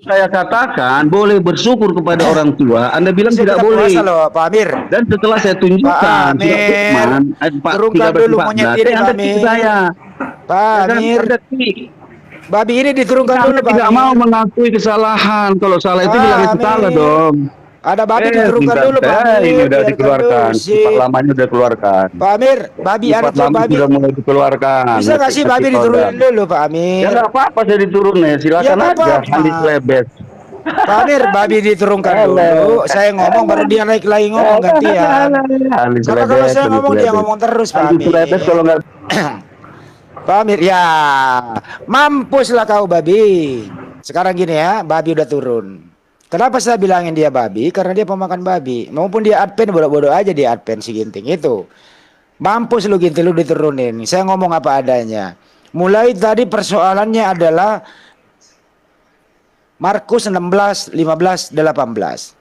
saya katakan boleh bersyukur kepada orang tua, Anda bilang Besok tidak kita puasa boleh. loh, Pak Amir. Dan setelah saya Pak tunjukkan surat Amir, Luqman ayat turunkan dulu monyet 13-14, ini, Pak Anda kick Amir. saya. Pak Ya kan? Amir, Anda kick. babi ini diturunkan Anda dulu, Pak tidak mau Amir. mengakui kesalahan. Kalau salah itu bilang Pak itu salah Amir, dong. ada babi diturunkan Bentar, dulu, Pak ini Amir. udah Biarkan dulu dikeluarkan. Sifat sih. lamanya udah dikeluarkan. Pak Amir, babi Sifat Anda tuh lama babi. sudah mulai dikeluarkan. Bisa nggak sih Ngetik-ngetik babi diturunin kodam. dulu, Pak Ya Amir? nggak apa-apa saya diturunin. Ya Silakan nggak aja. apa-apa. Andi Slebes. Pak Amir, babi diturunkan Eleh. dulu. Saya ngomong baru dia naik lagi ngomong gantian. Andi Karena kalau Slebes, saya Andi ngomong dia Slebes. ngomong terus, Pak Andi Slebes Amir. kalau nggak Pak Amir, ya mampuslah kau babi. Sekarang gini ya, babi udah turun. Kenapa saya bilangin dia babi? Karena dia pemakan babi. Maupun dia adpen, bodoh-bodoh aja dia adpen si Ginting itu. Mampus lu Ginting, lu diturunin. Saya ngomong apa adanya. Mulai tadi persoalannya adalah Markus 16, 15, 18.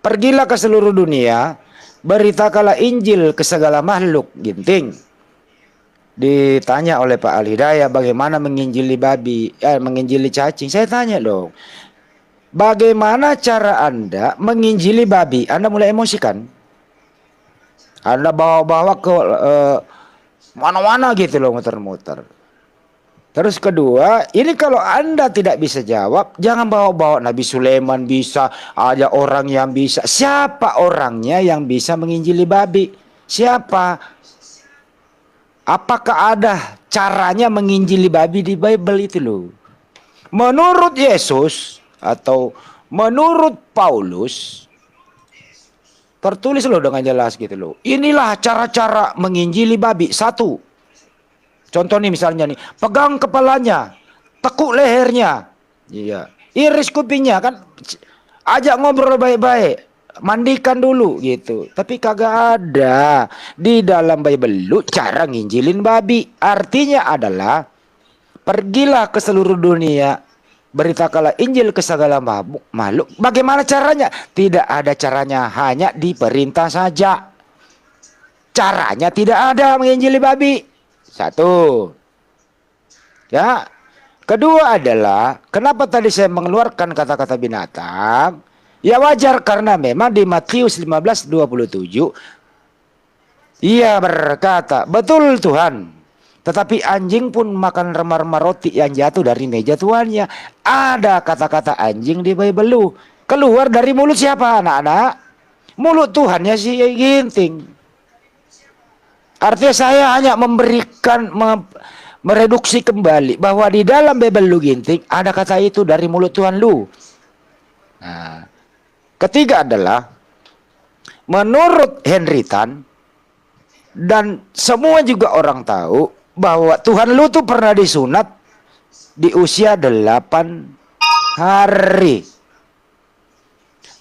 Pergilah ke seluruh dunia, beritakanlah Injil ke segala makhluk, Ginting. Ditanya oleh Pak Al Hidayah bagaimana menginjili babi, menginjili cacing. Saya tanya dong, bagaimana cara Anda menginjili babi? Anda mulai emosi kan? Anda bawa-bawa ke mana-mana gitu loh, muter-muter. Terus kedua, ini kalau Anda tidak bisa jawab, jangan bawa-bawa Nabi Sulaiman bisa, ada orang yang bisa. Siapa orangnya yang bisa menginjili babi? Siapa? Apakah ada caranya menginjili babi di Bible itu loh? Menurut Yesus atau menurut Paulus, tertulis loh dengan jelas gitu loh. Inilah cara-cara menginjili babi. Satu, contoh nih misalnya nih, pegang kepalanya, tekuk lehernya, iya, iris kupingnya kan, ajak ngobrol baik-baik. Mandikan dulu gitu. Tapi kagak ada di dalam Bible lu cara nginjilin babi. Artinya adalah pergilah ke seluruh dunia, beritakanlah Injil ke segala makhluk. Bagaimana caranya? Tidak ada caranya, hanya diperintah saja. Caranya tidak ada menginjili babi. Satu. Ya. Kedua adalah kenapa tadi saya mengeluarkan kata-kata binatang? Ya wajar karena memang di Matius 15:27 ia berkata, betul Tuhan. Tetapi anjing pun makan remah-remah roti yang jatuh dari meja tuannya. Ada kata-kata anjing di Bible lu. Keluar dari mulut siapa anak-anak? Mulut Tuhannya si Ginting. Artinya saya hanya memberikan mereduksi kembali bahwa di dalam Bible lu Ginting ada kata itu dari mulut Tuhan lu. Nah, ketiga adalah menurut Henry Tan dan semua juga orang tahu bahwa Tuhan lu tuh pernah disunat di usia 8 hari.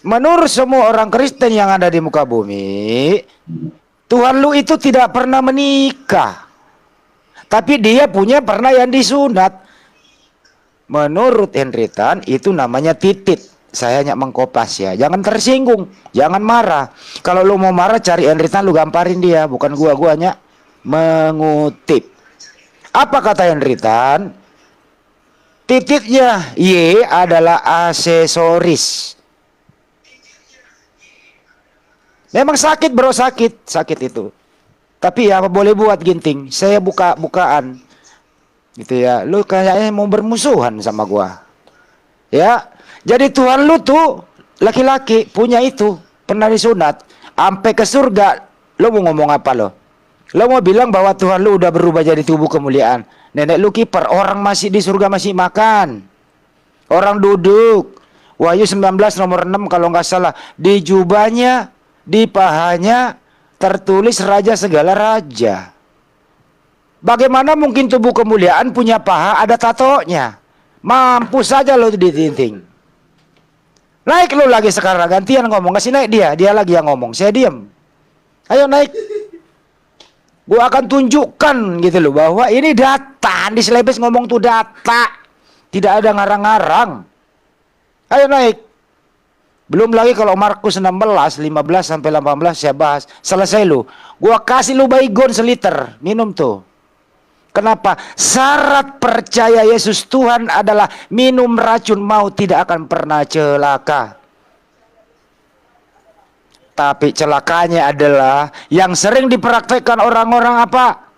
Menurut semua orang Kristen yang ada di muka bumi, Tuhan lu itu tidak pernah menikah. Tapi dia punya pernah yang disunat. Menurut Henry Tan itu namanya titit. Saya hanya mengkopas ya. Jangan tersinggung, jangan marah. Kalau lu mau marah cari Henry Tan, lu gamparin dia, bukan gua hanya mengutip. Apa kata Henry Tan? Tititnya Y adalah aksesoris. Memang sakit bro, sakit itu. Tapi ya apa boleh buat Ginting, saya bukaan gitu ya. Lu kayaknya mau bermusuhan sama gua. Ya. Jadi Tuhan lu tuh laki-laki punya itu, pernah disunat sampai ke surga. Lu mau ngomong apa lo? Lu mau bilang bahwa Tuhan lu udah berubah jadi tubuh kemuliaan. Nenek lu kiper, orang masih di surga masih makan. Orang duduk. Wahyu 19 nomor 6 kalau nggak salah, di jubahnya, di pahanya tertulis raja segala raja. Bagaimana mungkin tubuh kemuliaan punya paha ada tatonya? Mampus saja lo ditinting. Naik lu lagi sekarang, gantian ngomong. Kasih naik dia lagi yang ngomong. Saya diam. Ayo naik. Gua akan tunjukkan gitu loh bahwa ini data. Di Selebes ngomong tuh data. Tidak ada ngarang-ngarang. Ayo naik. Belum lagi kalau Markus 16, 15 sampai 18 saya bahas. Selesai lu. Gua kasih lu baygon seliter. Minum tuh. Kenapa? Syarat percaya Yesus Tuhan adalah minum racun maut tidak akan pernah celaka. Tapi celakanya adalah yang sering dipraktekkan orang-orang apa?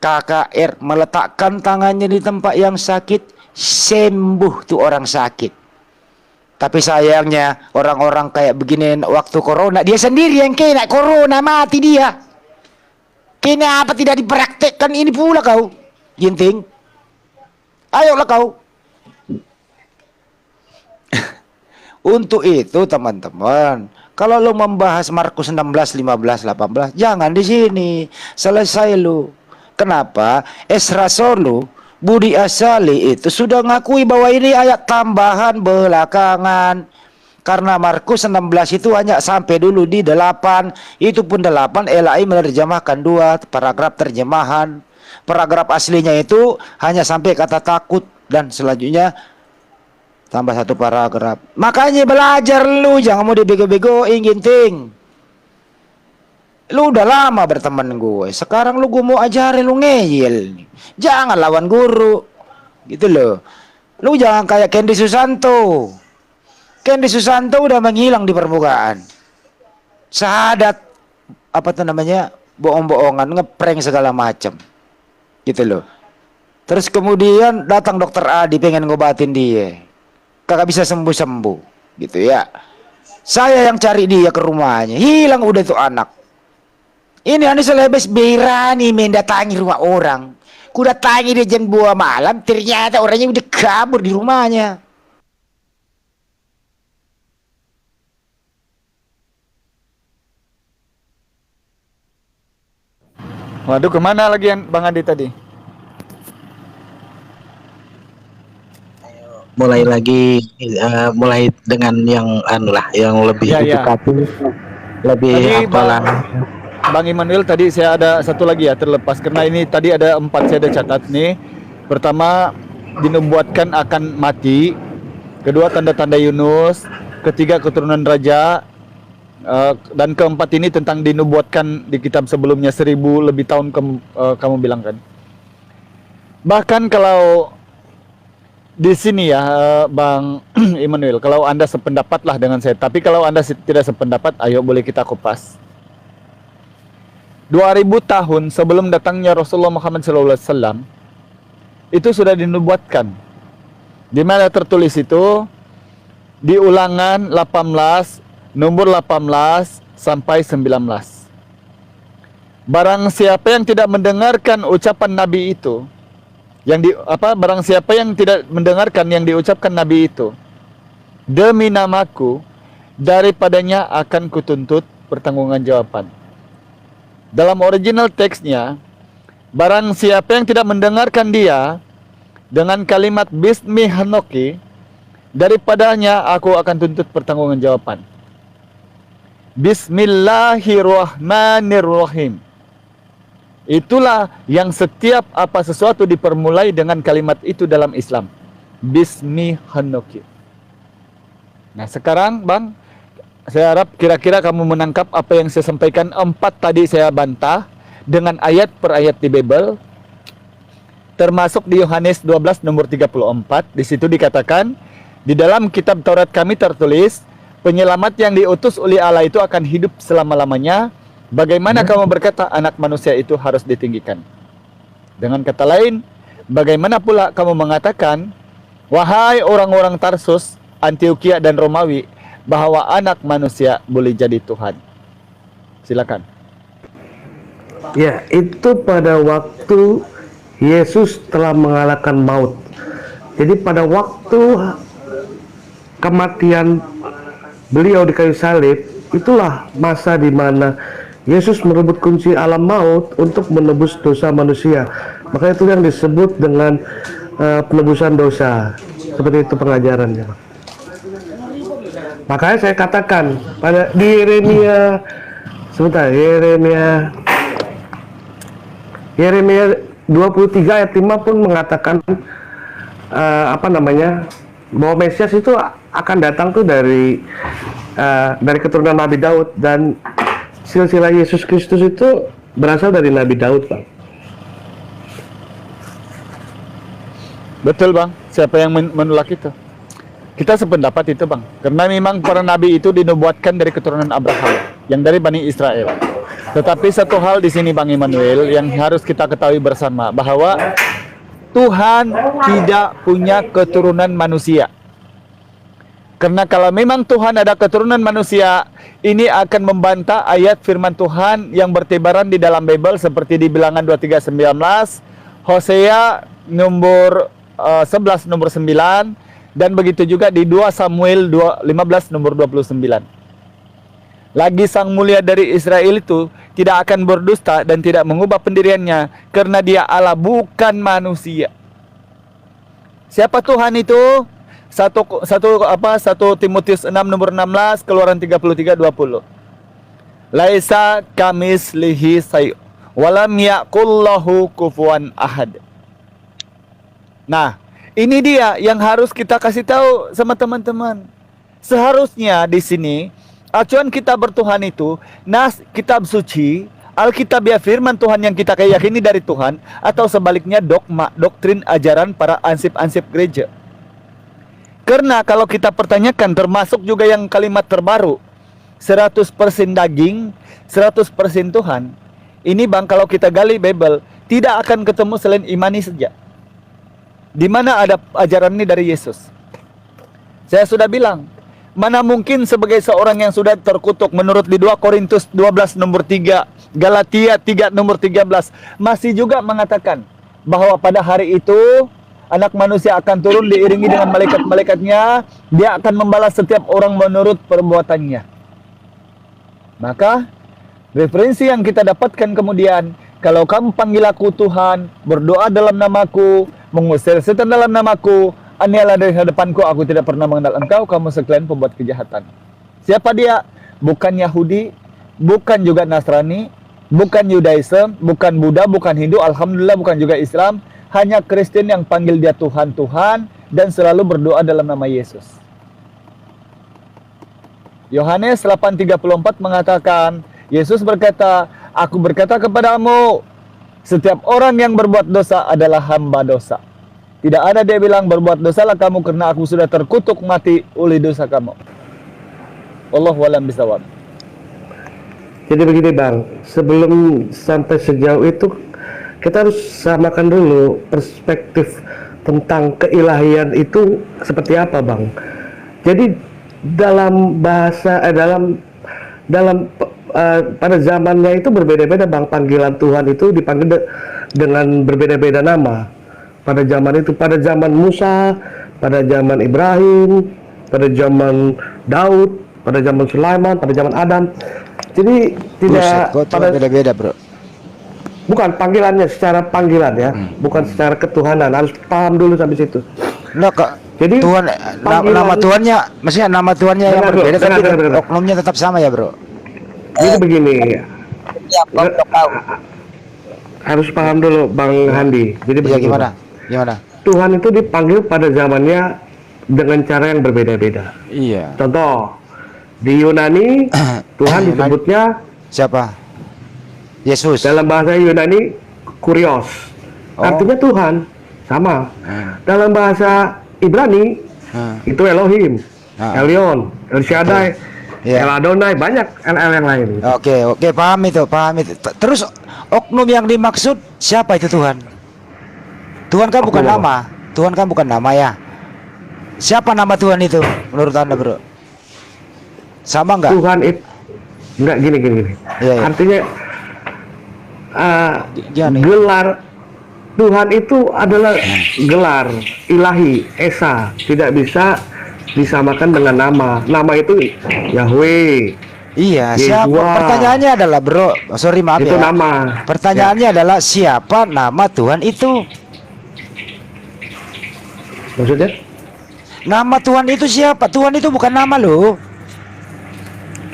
KKR, meletakkan tangannya di tempat yang sakit, sembuh tuh orang sakit. Tapi sayangnya orang-orang kayak begini waktu corona, dia sendiri yang kena corona, mati dia. Kenapa tidak dipraktekkan ini pula kau, Ginting? Ayolah kau. Untuk itu teman-teman, kalau lu membahas Markus 16, 15, 18, jangan di sini. Selesai lu. Kenapa? Esra Solo, Budi Asali itu sudah ngakui bahwa ini ayat tambahan belakangan. Karena Markus 16 itu hanya sampai dulu di 8. Itu pun 8 LAI menerjemahkan 2 paragraf terjemahan. Paragraf aslinya itu hanya sampai kata takut. Dan selanjutnya tambah 1 paragraf. Makanya belajar lu, jangan mau dibego-begoin, Ginting. Lu udah lama berteman gue. Sekarang lu gue mau ajarin lu ngeyel. Jangan lawan guru. Gitu loh. Lu jangan kayak Candy Susanto. Candy Susanto udah menghilang di permukaan. Sahadat apa tuh namanya? Bohong-bohongan, ngeprank segala macam. Gitu loh. Terus kemudian datang dokter Adi pengen ngobatin dia. Kagak bisa sembuh-sembuh. Gitu ya. Saya yang cari dia ke rumahnya. Hilang udah tuh anak. Ini Anies Selebes berani mendatangi rumah orang. Ku datangi dia jam 2 malam, ternyata orangnya udah kabur di rumahnya. Waduh, kemana lagi yang Bang Adi tadi? Mulai lagi mulai dengan yang anu lah, yang lebih Ya, ya. edukatif, lebih Tadi apalah. Bang Immanuel, tadi saya ada satu lagi ya terlepas karena ini tadi ada 4 saya ada catat nih. Pertama, dinubuatkan akan mati. Kedua, tanda-tanda Yunus. Ketiga, keturunan raja. Dan keempat ini tentang dinubuatkan di kitab sebelumnya 1000 lebih tahun kamu bilang kan. Bahkan kalau di sini ya Bang Immanuel, kalau Anda sependapat lah dengan saya. Tapi kalau Anda tidak sependapat, ayo boleh kita kupas. 2000 tahun sebelum datangnya Rasulullah Muhammad SAW itu sudah dinubuatkan. Di mana tertulis itu? Di Ulangan 18 nomor 18 sampai 19. Barang siapa yang tidak mendengarkan ucapan Nabi itu, barang siapa yang tidak mendengarkan yang diucapkan Nabi itu, demi namaku, daripadanya akan kutuntut pertanggungjawaban. Dalam original teksnya, barang siapa yang tidak mendengarkan dia dengan kalimat Bismi Hanoki, daripadanya aku akan tuntut pertanggungjawaban. Bismillahirrahmanirrahim. Itulah yang setiap apa sesuatu dipermulai dengan kalimat itu dalam Islam. Bismi Hanoki. Nah sekarang Bang, saya harap kira-kira kamu menangkap apa yang saya sampaikan. 4 tadi saya bantah dengan ayat per ayat di Bible. Termasuk di Yohanes 12 nomor 34. Di situ dikatakan, di dalam kitab Taurat kami tertulis, penyelamat yang diutus oleh Allah itu akan hidup selama-lamanya. Bagaimana kamu berkata anak manusia itu harus ditinggikan? Dengan kata lain, bagaimana pula kamu mengatakan, wahai orang-orang Tarsus, Antioquia dan Romawi, bahwa anak manusia boleh jadi Tuhan? Silakan. Ya, itu pada waktu Yesus telah mengalahkan maut. Jadi pada waktu kematian beliau di kayu salib, itulah masa di mana Yesus merebut kunci alam maut untuk menebus dosa manusia. Makanya itu yang disebut dengan penebusan dosa. Seperti itu pengajarannya. Makanya saya katakan pada di Yeremia, sebentar, Yeremia 23 ayat 5 pun mengatakan bahwa Mesias itu akan datang tuh dari keturunan Nabi Daud, dan silsilah Yesus Kristus itu berasal dari Nabi Daud, Bang. Betul bang, siapa yang menolak itu? Kita sependapat itu bang, karena memang para nabi itu dinubuatkan dari keturunan Abraham, yang dari Bani Israel. Tetapi satu hal di sini bang Immanuel yang harus kita ketahui bersama, bahwa Tuhan tidak punya keturunan manusia. Karena kalau memang Tuhan ada keturunan manusia, ini akan membantah ayat firman Tuhan yang bertebaran di dalam Bible seperti di Bilangan 23:19, Hosea nomor 11 nomor 9, dan begitu juga di 2 Samuel 15 nomor 29. Lagi Sang Mulia dari Israel itu tidak akan berdusta dan tidak mengubah pendiriannya, karena dia Allah bukan manusia. Siapa Tuhan itu? 1 Timotius 6 nomor 16, Keluaran 33:20. Laisa kamislihi syai' walam yakullahu kufuwan ahad. Nah, ini dia yang harus kita kasih tahu sama teman-teman. Seharusnya di sini acuan kita bertuhan itu kitab suci, Alkitab ya firman Tuhan yang kita yakini dari Tuhan, atau sebaliknya dogma, doktrin ajaran para ansip-ansip gereja. Karena kalau kita pertanyakan, termasuk juga yang kalimat terbaru 100% daging, 100% Tuhan. Ini bang, kalau kita gali Bible, tidak akan ketemu selain imani saja. Di mana ada ajaran ini dari Yesus? Saya sudah bilang, mana mungkin sebagai seorang yang sudah terkutuk menurut di 2 Korintus 12 nomor 3, Galatia 3 nomor 13, masih juga mengatakan bahwa pada hari itu anak manusia akan turun diiringi dengan malaikat-malaikatnya, dia akan membalas setiap orang menurut perbuatannya. Maka referensi yang kita dapatkan kemudian, kalau kamu panggil aku Tuhan, berdoa dalam namaku, mengusir setan dalam namaku, anialah dari hadapanku, aku tidak pernah mengenal engkau, kamu sekalian pembuat kejahatan. Siapa dia? Bukan Yahudi, bukan juga Nasrani, bukan Yudaism, bukan Buddha, bukan Hindu, alhamdulillah bukan juga Islam, hanya Kristen yang panggil dia Tuhan, Tuhan, dan selalu berdoa dalam nama Yesus. Yohanes 8:34 mengatakan, Yesus berkata, aku berkata kepadamu, setiap orang yang berbuat dosa adalah hamba dosa. Tidak ada dia bilang, berbuat dosalah kamu karena aku sudah terkutuk mati oleh dosa kamu. Allahu a'lam bishawab. Jadi begini bang, sebelum sampai sejauh itu kita harus samakan dulu perspektif tentang keilahian itu seperti apa bang. Jadi dalam bahasa pada zamannya itu berbeda-beda bang, panggilan Tuhan itu dipanggil dengan berbeda-beda nama. Pada zaman itu, pada zaman Musa, pada zaman Ibrahim, pada zaman Daud, pada zaman Sulaiman, pada zaman Adam. Jadi tidak pada beda-beda bro. Bukan panggilannya, secara panggilan ya, bukan secara ketuhanan. Harus paham dulu sampai situ. Nah, kok Jadi Tuhan nama Tuhannya, maksudnya nama Tuhannya yang Benar, bro. berbeda, tapi Benar. oknumnya tetap sama ya bro. Jadi begini, harus paham dulu Bang Handi. Jadi Ya begini, gimana? Bang. Gimana? Tuhan itu dipanggil pada zamannya dengan cara yang berbeda-beda. Iya. Contoh, di Yunani Tuhan disebutnya Siapa? Yesus. dalam bahasa Yunani Kurios, artinya Tuhan, sama. Dalam bahasa Ibrani itu Elohim, Elyon, El Shaddai, Iya. El Adonai, banyak El yang lain. Oke, paham itu. Terus oknum yang dimaksud siapa itu Tuhan? Tuhan kan bukan Oknum. nama. Tuhan kan bukan nama ya. Siapa nama Tuhan itu menurut Anda, Bro? Sama enggak? Tuhan itu enggak gini. Iya. Artinya Gimana? gelar Tuhan itu adalah gelar ilahi, esa, tidak bisa disamakan dengan nama. Nama itu Yahweh. Iya, Yesua. siapa? Pertanyaannya adalah, Bro. Sorry maaf Itu ya. nama. Pertanyaannya adalah siapa nama Tuhan itu? Maksudnya? Nama Tuhan itu siapa? Tuhan itu bukan nama loh.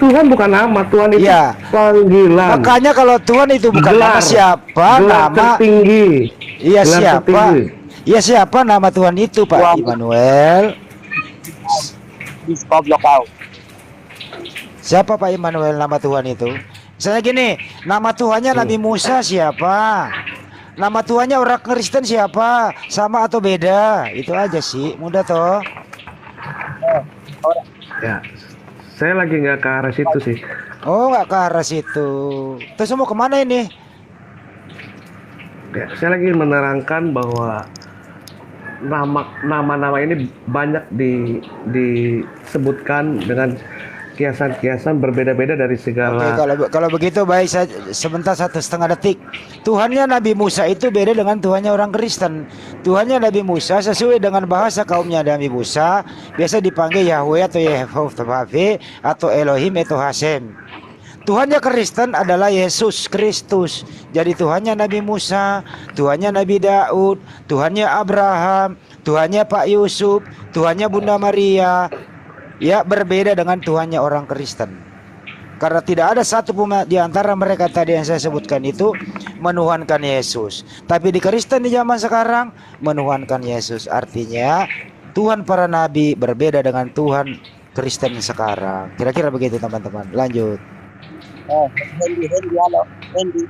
Tuhan bukan nama, Tuhan itu Iya. panggilan. Makanya kalau Tuhan itu bukan nama, siapa gelar nama? tertinggi. Iya, Gelar siapa? tertinggi. Iya, siapa nama Tuhan itu, Pak Immanuel? Siapa Pak Immanuel nama Tuhan itu? Misalnya gini, nama Tuhannya Nabi Musa siapa? Nama Tuhannya orang Kristen siapa? Sama atau beda? Itu aja sih, mudah toh. Ya, saya lagi nggak ke arah situ sih. Oh, nggak ke arah situ. Terus mau kemana ini? Ya, saya lagi menerangkan bahwa nama-nama ini banyak disebutkan dengan kiasan-kiasan berbeda-beda dari Oke, segala. kalau begitu baik saya sebentar 1,5 detik. Tuhannya Nabi Musa itu beda dengan Tuhannya orang Kristen. Tuhannya Nabi Musa sesuai dengan bahasa kaumnya Nabi Musa biasa dipanggil Yahweh atau Yehovah atau Elohim atau Hashem. Tuhannya Kristen adalah Yesus Kristus. Jadi Tuhannya Nabi Musa, Tuhannya Nabi Daud, Tuhannya Abraham, Tuhannya Pak Yusuf, Tuhannya Bunda Maria. Ya, berbeda dengan Tuhannya orang Kristen. Karena tidak ada satu pun di antara mereka tadi yang saya sebutkan itu menuhankan Yesus. Tapi di Kristen di zaman sekarang menuhankan Yesus. Artinya Tuhan para nabi berbeda dengan Tuhan Kristen sekarang. Kira-kira begitu teman-teman. Lanjut. Halo, Hendy.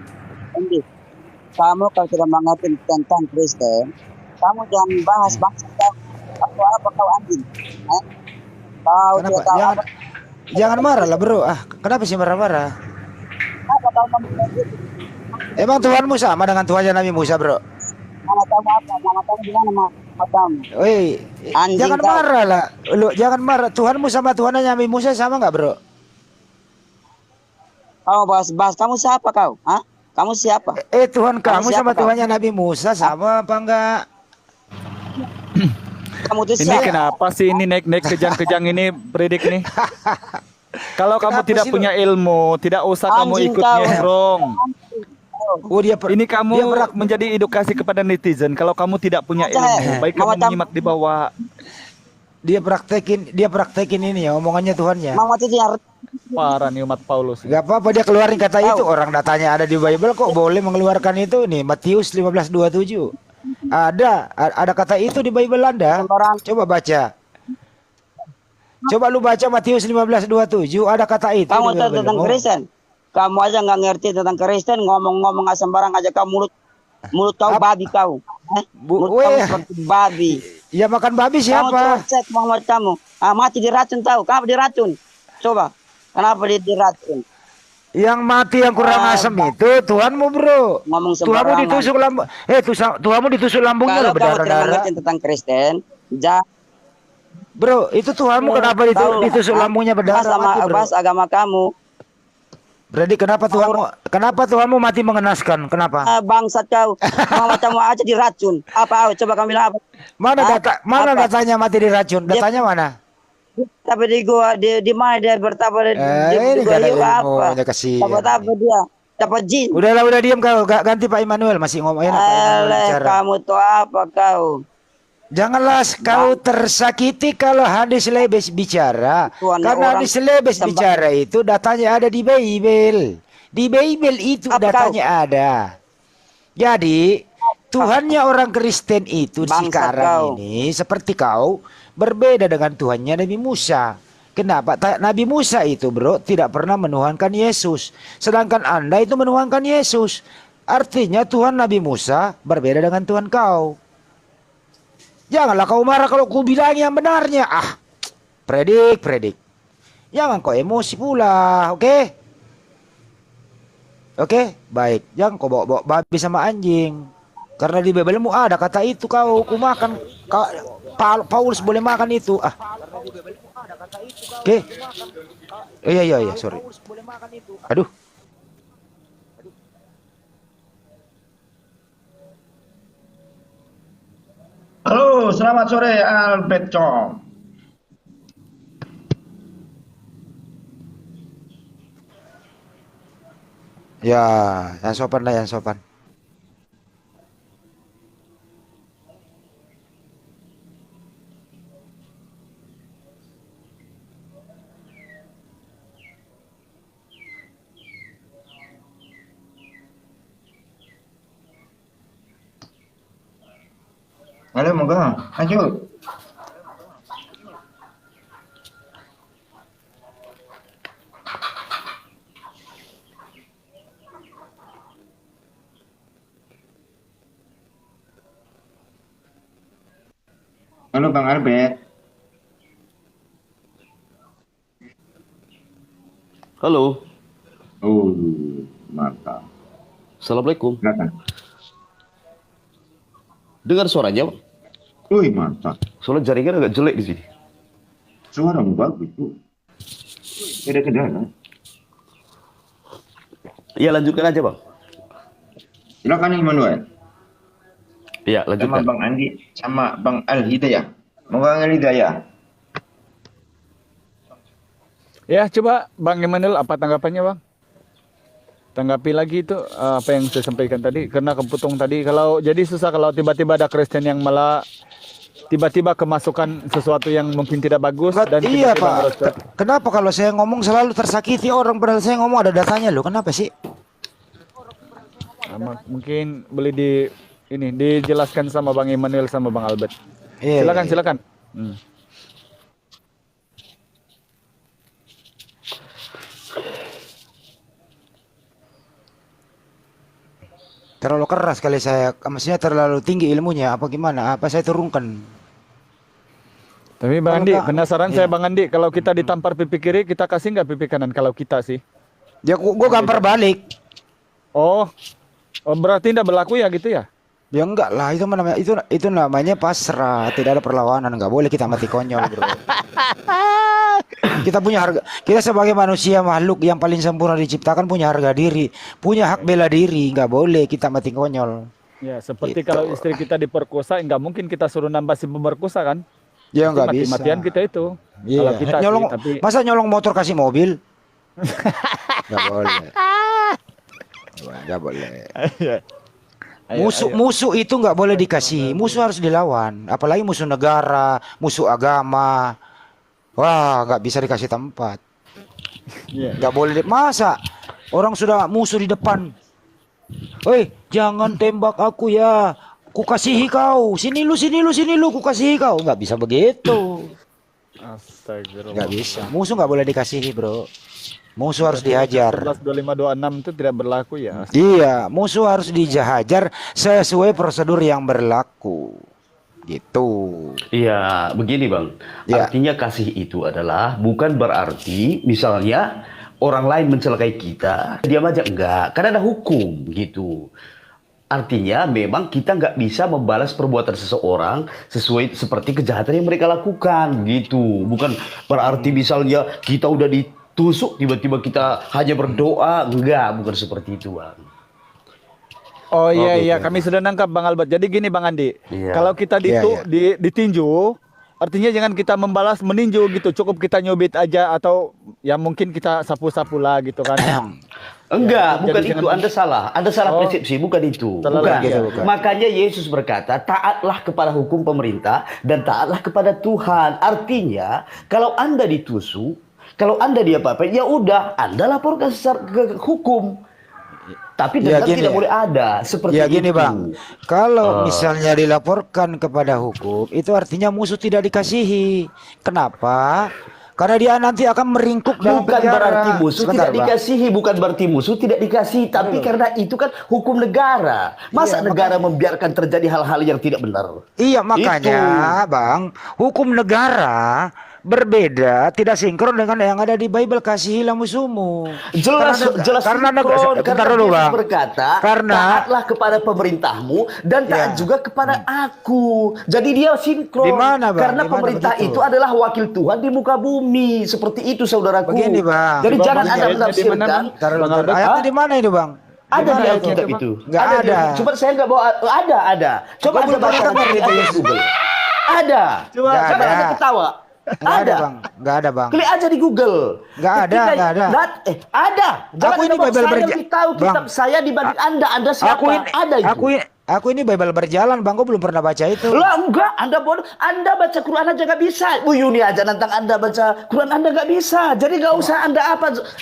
Kamu kalau tidak mengerti tentang Kristen, kamu jangan bahas bangsa kau atau apa kau anjing. Kau tidak Kenapa? tahu Jangan apa, jangan marah lah bro. Kenapa sih marah-marah? apa kau mengerti. Emang Tuhanmu sama dengan Tuhannya Nabi Musa bro? Nama kamu apa? Nama kamu di mana nama kamu? Woi, Anjing jangan kau. marah lah. Lu jangan marah. Tuhanmu sama Tuhannya Nabi Musa sama nggak bro? Kau bahas kamu siapa kau? Hah? Kamu siapa? Tuhan kamu siapa sama kau? Tuhannya Nabi Musa sama apa enggak? Kamu itu Ini siapa? kenapa sih ini naik-naik kejang-kejang ini, Predik nih? Kalau kamu Kenapa tidak sih, punya ilmu, tidak usah kamu Anjing ikut kau. nyerong. Oh Ini kamu dia menjadi edukasi kepada netizen. Kalau kamu tidak punya ilmu, baik kamu Mama Tam- menyimak di bawah. dia praktekin ini ya omongannya Tuhannya. Mama itu yang Parah nih umat Paulus. Gak apa-apa dia keluarin kata itu, orang datanya ada di Bible kok boleh mengeluarkan itu nih. Matius 15:27. Ada kata itu di Bible Anda. Sembarang. Coba baca. Coba lu baca Matius 15:27, ada kata itu kamu di tahu Bible. tentang Kristen. Kamu aja nggak ngerti tentang Kristen, ngomong-ngomong nggak sembarang aja kau mulut kau babi kau. Mulut kamu Weh, seperti babi. ya makan babi Kamu siapa? cek Muhammad kamu. Mati diracun tahu. Kamu diracun. Coba. Kenapa diracun? Yang mati yang kurang asam itu Tuhanmu bro. Ngomong Tuhanmu sembarangan. ditusuk lambung. Tuhanmu ditusuk lambungnya Kalau loh kamu tidak berdarah-darah. mengerti tentang Kristen, Bro, itu Tuhanmu kenapa ditusuk lambungnya berdarah mati bro? bahas agama kamu. Berarti kenapa Tuhanmu mati mengenaskan? Kenapa? Bangsat kau. Muhammad kamu aja diracun. Apa? Coba kamu bilang apa? Mana Apa? datanya mati diracun? Datanya mana? Tapi di gua di mana dia bertapa di ini gua gak ada yuk apa? ilmunya kasihan. Dapat apa dia? Dapat jin. Udah diam kau, ganti Pak Immanuel masih ngomongin Pak Immanuel Alah, bicara. kamu tuh apa kau? Janganlah kau tersakiti kalau hadis lebes bicara. Tuhan, Karena orang hadis lebes sembah- bicara itu datanya ada di Bible. Di Bible itu Apa datanya ada. Jadi Tuhannya orang Kristen itu Bangsat sekarang kau. ini seperti kau berbeda dengan Tuhannya Nabi Musa. Kenapa? Nabi Musa itu bro tidak pernah menuhankan Yesus. Sedangkan Anda itu menuhankan Yesus. Artinya Tuhan Nabi Musa berbeda dengan Tuhan kau. Janganlah kau marah kalau ku bilang yang benarnya. Predik. Jangan kau emosi pula, oke? Oke, baik. Jangan kau bawa babi sama anjing. Karena di Biblemu ada kata itu kau makan. Paulus boleh makan itu. Oke. Iya, sorry. Aduh. Halo, selamat sore Albert. Ya, yang sopan lah, yang sopan. Halo, monggo, lanjut. Halo Bang Albert. Halo. Oh, mantap. Assalamualaikum. Silakan. Dengar suaranya, Bang? Wih, mantap. Soalnya jaringan agak jelek di sini. Suaramu bagus tuh. Ada kendala. Iya, lanjutkan aja, Bang. Silakan Immanuel. Iya, Sama lanjutkan. Bang Andi, sama Bang Al Hidayah. Moga Al Hidayah. Ya, coba Bang Emmanuel apa tanggapannya, Bang? Tanggapi lagi itu apa yang saya sampaikan tadi, karena kepotong tadi. Kalau jadi susah kalau tiba-tiba ada Kristen yang malah tiba-tiba kemasukan sesuatu yang mungkin tidak bagus dan Iya tiba-tiba Pak. merosot. Kenapa kalau saya ngomong selalu tersakiti orang, padahal saya ngomong ada datanya loh. Kenapa sih? Mungkin boleh dijelaskan sama Bang Emmanuel sama Bang Albert. Iya, Silakan, iya. silakan. Terlalu keras kali saya, maksudnya terlalu tinggi ilmunya apa gimana? Apa saya turunkan? Tapi Bang Kalau Andi, enggak, penasaran iya. saya Bang Andi, kalau kita ditampar pipi kiri, kita kasih nggak pipi kanan kalau kita sih? Ya gua gampar balik. Oh, berarti tidak berlaku ya gitu ya? Ya enggak lah, itu namanya pasrah, tidak ada perlawanan, enggak boleh kita mati konyol, Bro. Kita punya harga, kita sebagai manusia makhluk yang paling sempurna diciptakan punya harga diri, punya hak bela diri, enggak boleh kita mati konyol. Ya, seperti Gitu. kalau istri kita diperkosa, nggak mungkin kita suruh nambah si pemerkosa kan? Ya Itu enggak bisa. mati-matian kita itu. Iya. Kalau kita Nyolong, sih, tapi masa nyolong motor kasih mobil? Enggak boleh. Enggak boleh. Musuh itu nggak boleh dikasih, musuh harus dilawan, apalagi musuh negara, musuh agama. Wah, nggak bisa dikasih tempat, Iya. nggak boleh. Masa orang sudah musuh di depan, jangan tembak aku ya, ku kasihi kau, sini lu, ku kasihi kau, nggak bisa begitu, Astagfirullah. nggak bisa. Musuh nggak boleh dikasihi, bro. Musuh harus dihajar. 11, 25, 26 itu tidak berlaku ya. Iya, musuh harus dihajar sesuai prosedur yang berlaku. Gitu. Iya, begini Bang. Ya. Artinya kasih itu adalah bukan berarti misalnya orang lain mencelakai kita, diam aja enggak. Karena ada hukum gitu. Artinya memang kita nggak bisa membalas perbuatan seseorang sesuai seperti kejahatan yang mereka lakukan gitu. Bukan berarti misalnya kita udah ditusuk tiba-tiba kita hanya berdoa, enggak, bukan seperti itu Bang. Oh iya Oke, iya, oke. kami sudah nangkap Bang Albert. Jadi gini Bang Andi, Iya. kalau kita Iya, ditinju, artinya jangan kita membalas meninju gitu. Cukup kita nyubit aja atau ya mungkin kita sapu-sapu lah gitu kan. Enggak, Ya, bukan jadi itu. jangan- Anda salah. Anda salah Oh. persepsi, bukan itu. Salah Bukan. lagi ya. Bukan. Makanya Yesus berkata, taatlah kepada hukum pemerintah dan taatlah kepada Tuhan. Artinya, kalau Anda ditusuk, kalau Anda diapa-apain, ya udah, Anda laporkan secara ke hukum. Tapi Ya, dendam gini. tidak boleh ada. Seperti Ya gini itu. Bang, kalau misalnya dilaporkan kepada hukum, itu artinya musuh tidak dikasihi. Kenapa? Karena dia nanti akan meringkuk dalam Bukan penjara. berarti musuh Sebentar, tidak Bang. dikasihi, bukan berarti musuh tidak dikasihi, tapi karena itu kan hukum negara. Masa Iya, negara membiarkan terjadi hal-hal yang tidak benar? Iya makanya Bang, hukum negara berbeda, tidak sinkron dengan yang ada di Bible, kasihilah musuhmu. Jelas, jelas karena sinkron, bentar karena dulu Yesus Bang. berkata, Karena taatlah kepada pemerintahmu dan taat Ya. juga kepada aku. Jadi dia sinkron. Di mana, Bang? Karena Di mana pemerintah begitu? itu adalah wakil Tuhan di muka bumi. Seperti itu saudaraku. Begini, Bang. Jadi Coba jangan Bang, Anda ayatnya di mana, menafsirkan. Bang? Bentar, Bang bentar. Albert, Ayatnya ah? di mana itu Bang? Ada di ayatnya, Alkitab coba? itu. Nggak ada. Cuma saya nggak bawa. Ada. Coba Aku Anda belum baca pernah dengar di itu. Google. Ada. Coba, Nggak Coba ada. Anda ketawa. Nggak ada Bang, nggak ada Bang. Klik aja di Google. Nggak ada, Ketika- nggak ada. Ada. Jangan Aku ini Anda bawa, Bible saya berja- lebih tahu kitab Bang. saya dibanding Anda. Anda siapa? Ada itu. Aku ini Bible berjalan Bang, kok belum pernah baca itu. Lah enggak, Anda bodoh. Anda baca Quran aja nggak bisa. Bu Yuni aja nantang Anda baca Quran Anda nggak bisa. Jadi nggak usah Anda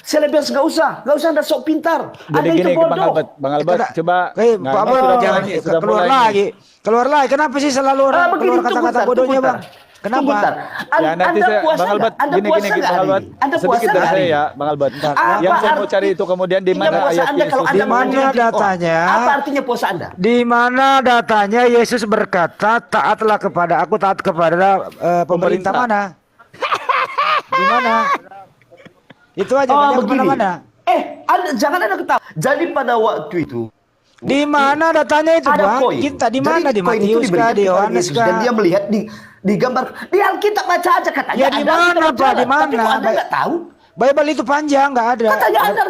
selebes nggak usah Anda sok pintar. Jadi Anda itu gini Bang bodoh. Albert, Bang Albert, Itu coba. Pak Nah, ini Bang, sudah jangan mulai, sudah keluar mulai nih. lagi. Keluar lagi. Kenapa sih selalu orang begini, keluar tunggu kata-kata bentar, bodohnya tunggu Bang? bentar. Kenapa? Tunggu bentar. Ya nanti Anda saya puasa Bang Albert nggak? Anda gini puasa gini nggak Bang hari Albert. ini? Anda puasa Sedikit nggak dari hari saya ini? ya Bang Albert. Apa Yang saya mau arti- cari itu kemudian di mana puasa ayat Anda kalau Yesus Anda Di mana mengunjungi datanya? orang? Apa artinya puasa Anda? Di mana datanya Yesus berkata taatlah kepada aku, taat kepada pemerintah Pemerintah. mana? Di mana? Itu aja banyak kemana-mana. Anda jangan Anda ketawa. Jadi pada waktu itu Di mana datanya itu, ada Bang? koin. Kita di mana? Jadi Di koin itu Matius diberikan kah? Di kepada Yohanes Yesus, kah? dan dia melihat di gambar di Alkitab, baca aja katanya. Ya, di ada Alkitab mana, Pak? berjalan. Di mana? Tapi kok Anda nggak tahu? Bible itu panjang, nggak ada. Katanya Anda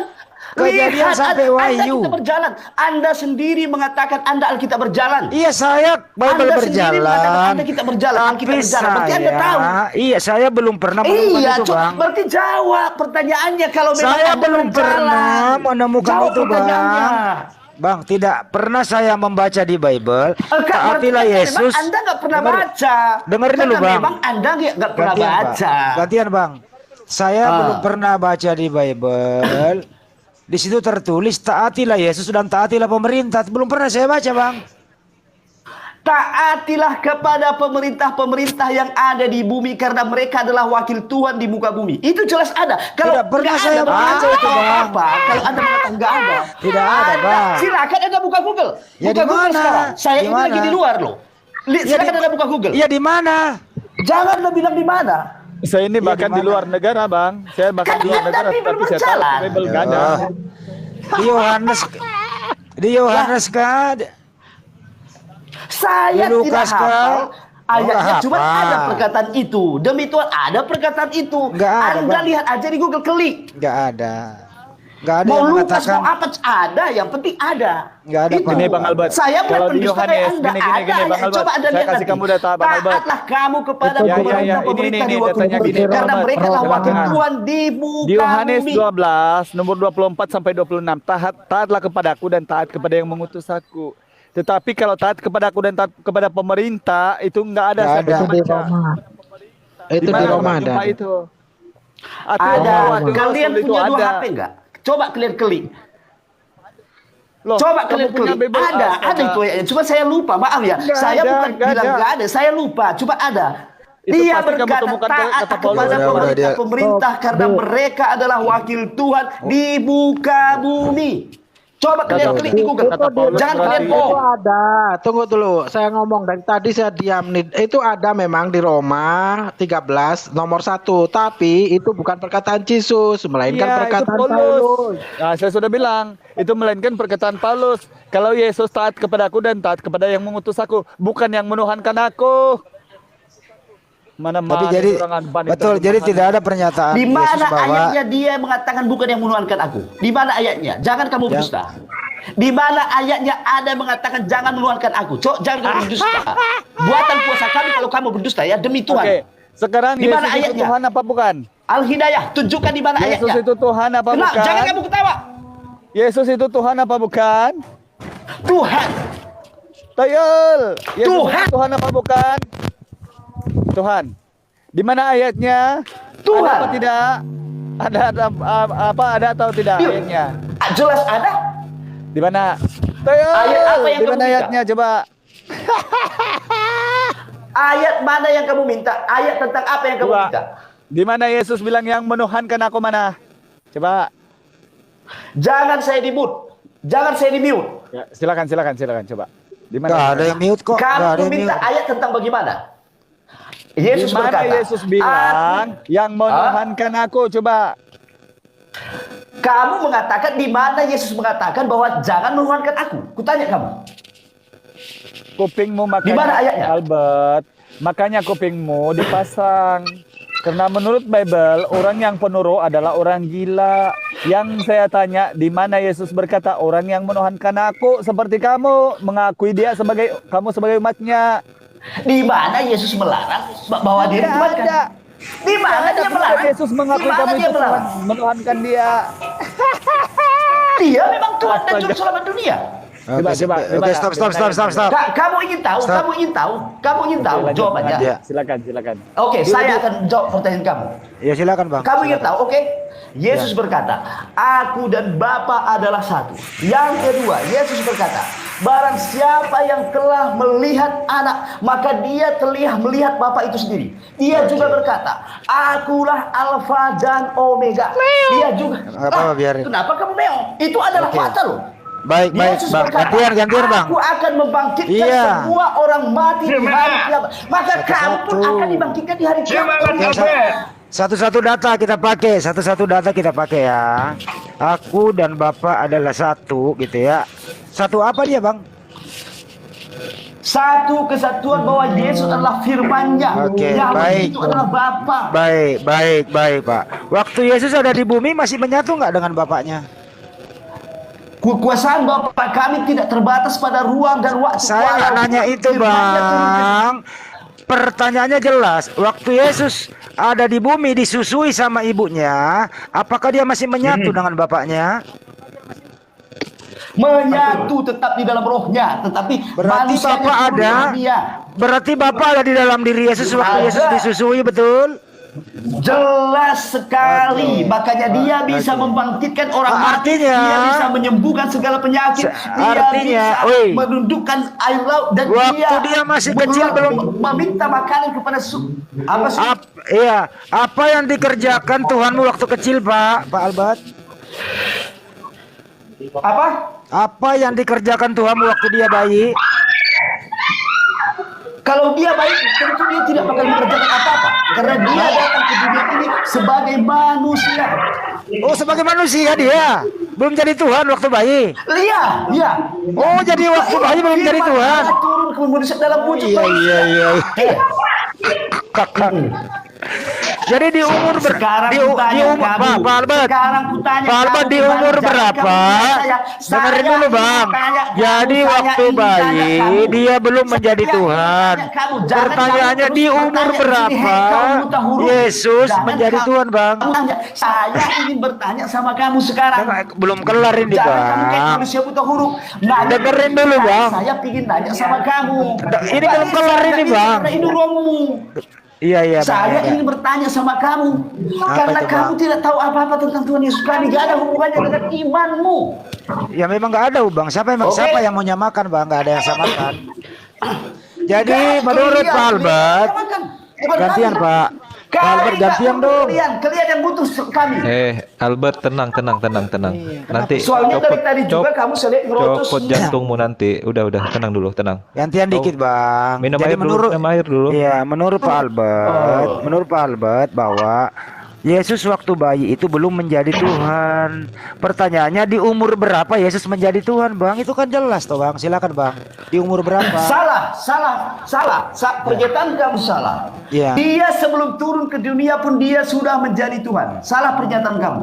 Kejadian lihat, sampai Anda Wahyu. kita berjalan. Anda sendiri mengatakan Anda Alkitab berjalan. Iya, saya Bible Anda sendiri mengatakan berjalan. Anda kita berjalan, Tapi Alkitab berjalan. Berarti Anda tahu. iya, saya belum pernah menemukan Iya, itu, Bang. berarti jawab pertanyaannya kalau memang Saya Anda belum berjalan. pernah menemukan Jawab itu, pertanyaannya. Bang, tidak pernah saya membaca di Bible. Taatilah Berarti Yesus. memang Anda nggak pernah Dengar- baca. dengerin Karena dulu, Bang. Memang Anda nggak pernah Gantian, Pak. baca. Gantian, Bang. Saya Ah. belum pernah baca di Bible. Di situ tertulis taatilah Yesus dan taatilah pemerintah. Belum pernah saya baca, Bang. Taatilah kepada pemerintah-pemerintah yang ada di bumi karena mereka adalah wakil Tuhan di muka bumi. Itu jelas ada. Kalau Tidak pernah nggak saya ada, baca berarti itu, Bang. apa? Kalau Anda mengatakan nggak ada. Tidak ada, Bang. Silakan Anda buka Google. Ya, Buka di Google mana? sekarang. Saya Di ini lagi mana? di luar loh. Silakan Anda buka Google. Iya, di mana? Jangan Anda bilang di mana. Saya ini bahkan di di mana? luar negara, Bang. Saya bahkan Kan di luar iya, negara tapi tapi saya tahu berjalan. Bible nggak ada. Di Yohanes. Di Yohanes kah? Saya Di Lukas tidak hafal kah? ayatnya, Oh, cuma hafal. ada perkataan itu. Demi Tuhan ada perkataan itu. Nggak ada, Anda Bang. lihat aja di Google, klik. Nggak ada. Nggak ada Mau yang Lukas mengatakan. mau apa ada, yang penting ada. Nggak ada, Itu. Bang. Ini Bang Albert. Saya bukan Kalau di pendusta Yohanes, kayak Anda. gini, Ada Bang ayat. Albert. Coba Anda Saya lihat kasih nanti. kamu data, Bang Albert. Taatlah kamu kepada Ya, ya, ya. pemerintah-pemerintah Ini di waktu datanya bumi. gini, Bang Karena Albert. mereka adalah wakil Jangan. Tuhan di muka Di Yohanes bumi. 12 nomor 24 sampai 26 taatlah kepada aku dan taat kepada yang mengutus aku. Tetapi kalau taat kepada aku dan taat kepada pemerintah itu enggak ada. Nggak Saya ada. baca. Itu di Roma. Itu Di di mana Roma Bang ada. jumpa itu? Aku Ada. waktu Kalian Rasul itu punya dua ada. HP enggak? Coba kalian klik. Loh, Coba kamu kalian punya klik. Bible, Ada astaga. itu ayatnya. Cuma saya lupa, maaf ya. Nggak Saya ada, bukan nggak bilang ada. nggak ada, saya lupa. Coba ada. Itu Dia pasti kamu berkata temukan taat kata Paulus. kepada Ya, udah, dia- pemerintah karena mereka adalah wakil Tuhan di muka bumi. Coba kalian Kata- klik di Google. kata Paulus Jangan berarti- kalian Itu bohong. ada. Tunggu dulu. Saya ngomong dari tadi saya diam nih. Itu ada memang di Roma 13 nomor 1. Tapi itu bukan perkataan Yesus, melainkan Iya, itu perkataan Paulus. Paulus. Nah, saya sudah bilang, itu melainkan perkataan Paulus. Kalau Yesus taat kepada aku dan taat kepada yang mengutus aku, bukan yang menuhankan aku. Mana-mana Tapi jadi orang Alban itu betul, jadi menuhankan. tidak ada pernyataan Di Yesus mana bahwa ayatnya dia mengatakan bukan yang menuhankan aku? Di mana ayatnya? Jangan kamu berdusta. Di mana ayatnya ada yang mengatakan jangan menuhankan aku? Cok, jangan kamu berdusta. Buatan puasa kami kalau kamu berdusta ya demi Tuhan. Oke, sekarang Di mana Yesus itu ayatnya? Tuhan apa bukan? Al-Hidayah, tunjukkan di mana Yesus ayatnya. itu Tuhan apa Kenapa? bukan? Jangan kamu ketawa. Yesus itu Tuhan apa bukan? Tuhan. Tayul. Yesus Tuhan. itu Tuhan apa bukan? Tuhan. Di mana ayatnya? Tuhan. Ada apa tidak? Ada atau tidak Yuk. ayatnya? Jelas ada. Di mana? Tayul. Ayat apa yang Di kamu mana minta? ayatnya coba? Ayat mana yang kamu minta? Ayat tentang apa yang kamu Coba. minta? Di mana Yesus bilang yang menuhankan aku mana? Coba. Jangan saya di mute. Jangan saya di mute. Ya, silakan coba. Di mana? nggak ada yang mute kok. Nggak ada Kamu yang minta mute. ayat tentang bagaimana? Di Yesus mana berkata, Yesus bilang yang menuhankan aku? Coba. kamu mengatakan di mana Yesus mengatakan bahwa jangan menuhankan aku? Kutanya kamu. Kupingmu makanya Di mana ayatnya? Albert, makanya kupingmu dipasang. Karena menurut Bible, orang yang penurut adalah orang gila. Yang saya tanya, di mana Yesus berkata orang yang menuhankan aku seperti kamu, mengakui dia sebagai kamu sebagai umatnya. Di mana Yesus melarang bahwa dia Tidak dituhankan? ada. Di mana dia melarang? Yesus mengakui Di mana kamu dia itu melarang? Tuhan, menuhankan dia. Dia memang Tuhan dan Astaga. Juru Selamat dunia. Oke, Coba, oke, gimana? stop. Kamu ingin tahu? Stop. Kamu ingin tahu? Kamu ingin tahu Lanjut, jawabannya? lanjut. Ya. Silakan. Oke, saya akan jawab pertanyaan kamu. Ya silakan Bang. Kamu ingin Silakan. tahu? Oke. Yesus berkata, aku dan Bapa adalah satu. Yang kedua, Yesus berkata, Barang siapa yang telah melihat anak, maka dia telah melihat Bapa itu sendiri. Dia juga berkata, akulah Alfa dan Omega. Dia juga. Nggak apa-apa, biarin. Kenapa kamu meong? Itu adalah Oke. fakta loh. Baik, Yesus Bang. berkata, Gantian, Bang. aku akan membangkitkan Iya. semua orang mati di hari kiamat. Maka kamu pun Satu-satu. akan dibangkitkan di hari kiamat. Oke, satu-satu data kita pakai ya. Aku dan Bapak adalah satu gitu ya. Satu apa dia, Bang? Satu kesatuan bahwa Yesus adalah firman-Nya. Oke, Yang baik. itu adalah Bapa. Baik, Pak. Waktu Yesus ada di bumi masih menyatu nggak dengan Bapaknya? Kekuasaan Bapa kami tidak terbatas pada ruang dan waktu. Saya nggak nanya itu, Firman-Nya turun ke- Bang. Pertanyaannya jelas. Waktu Yesus ada di bumi disusui sama ibunya, apakah dia masih menyatu dengan Bapaknya? menyatu tetap di dalam rohnya, tetapi Berarti manusianya Bapak turun ada. ke dia. Berarti Bapak ada di dalam diri Yesus waktu Ada. Yesus disusui, betul? Jelas sekali, Oke. makanya dia bisa Oke. membangkitkan orang mati, Artinya- dia bisa menyembuhkan segala penyakit, dia Artinya, bisa woi. menundukkan air laut dan Waktu dia masih kecil belum- meminta makanan kepada apa sih? Iya, apa yang dikerjakan Tuhanmu waktu kecil, Pak Albert? Apa? Apa yang dikerjakan Tuhanmu waktu dia bayi? Kalau dia baik, tentu dia tidak bakal mengerjakan apa-apa, karena dia datang ke dunia ini sebagai manusia. Oh, sebagai manusia dia. Belum jadi Tuhan waktu bayi. Iya, iya. Oh, jadi waktu bayi belum jadi Firman Tuhan. Allah turun ke manusia dalam wujud Iya, manusia. iya. Kakak. Jadi di umur Sekarang di kutanya umur kamu. Pak Albert. Sekarang kutanya Pak Albert kamu, di gimana umur cara berapa? kamu tanya Dengerin saya dulu, ingin Bang. tanya kamu, Jadi saya waktu ingin tanya bayi kamu. dia belum menjadi Saya ingin Tuhan. tanya kamu. Jangan Pertanyaannya kamu di terus umur bertanya di sini, berapa hei, kamu buta huruf. Yesus Jangan menjadi kamu Tuhan, Bang? tanya. Saya ingin bertanya sama kamu sekarang. Belum kelar ini, Jangan kamu kayak Bang. manusia buta huruf. Nanya Dengerin dulu, dulu, Bang. Saya ingin nanya sama kamu. Ini belum kelar ini, Bang. Ini rohmu. Iya, Bang. Saya Iya. ingin bertanya sama kamu, Apa karena itu, kamu Bang? tidak tahu apa-apa tentang Tuhan Yesus. Kami gak ada hubungannya dengan imanmu. Ya memang nggak ada, Bang. Siapa Oke. yang mau nyamakan, Bang? Nggak ada yang samakan. Jadi Gak, menurut kalian, Pak Albert, kalian, bukan gantian, kami. Pak. Pak Albert Kalian gantian gak dong. Kalian yang butuh kami. Albert, tenang. Nanti Soalnya dari tadi juga kamu selek ngerotos. copot jantungmu nanti. Udah, tenang dulu, tenang. Gantian dikit, Bang. Minum Jadi air dulu, minum air dulu. Iya, menurut Pak Albert bahwa Yesus waktu bayi itu belum menjadi Tuhan. Pertanyaannya di umur berapa Yesus menjadi Tuhan, Bang? Itu kan jelas toh, Bang. Silakan, Bang. Di umur berapa? Salah. Pernyataan kamu salah. Iya. Dia sebelum turun ke dunia pun dia sudah menjadi Tuhan. Salah pernyataan kamu.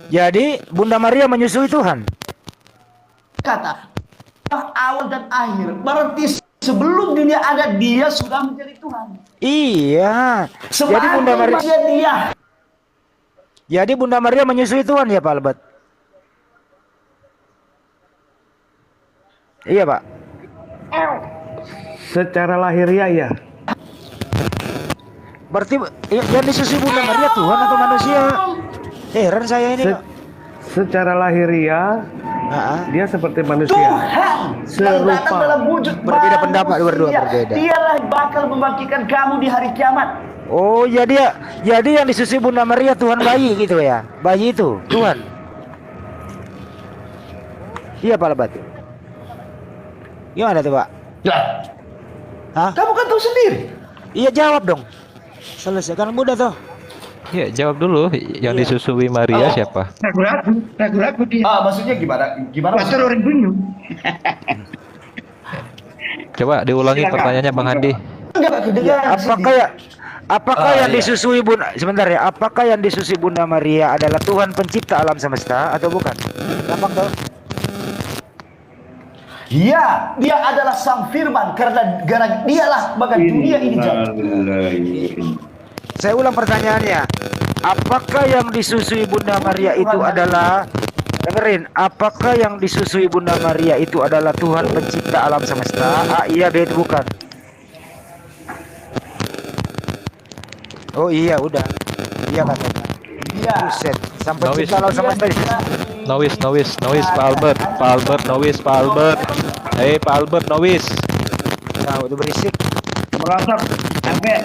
Jadi Bunda Maria menyusui Tuhan. Kata awal dan akhir. Berarti sebelum dunia ada dia sudah menjadi Tuhan. Iya. Jadi Bunda Maria menyusui Tuhan ya, Pak Albert? Iya, Pak. Secara lahiriah ya. Berarti yang disusui Bunda Maria Tuhan atau manusia? Heran saya ini, Pak. Secara lahiriah dia seperti manusia. Tuhan yang datang Serupa. dalam wujud Berbeda pendapat, manusia. berdua berbeda. Dialah bakal membangkitkan kamu di hari kiamat. Oh, jadi yang disusui Bunda Maria Tuhan bayi gitu ya? Bayi itu Tuhan. Iya, Pak Albert. Gimana tuh, Pak? Ya, Hah? kamu kan tahu sendiri. Iya, jawab dong. Selesai kan mudah tuh. Ya, jawab dulu. Yang disusui Maria siapa? Ragu-ragu dia. Maksudnya gimana? Pastor orang bunyu. Coba diulangi Silakan. pertanyaannya, Bang Hadi. Enggak kedengaran. Apakah yang iya. disusui Bunda sebentar ya? Apakah yang disusui Bunda Maria adalah Tuhan pencipta alam semesta atau bukan? Gampang tuh. Ya, dia adalah sang firman karena dialah maka dunia ini jadi. Saya ulang pertanyaannya. Apakah yang disusui Bunda Maria itu adalah dengerin, apakah yang disusui Bunda Maria itu adalah Tuhan pencipta alam semesta? Iya, B itu bukan. Oh iya, udah. Iya katanya. Buset, sampai Noise. cinta laut sama sekali. Pak Albert, Noise, Pak Albert. Hei, Pak Albert, Noise. Tahu itu berisik. Merosot. Sampai.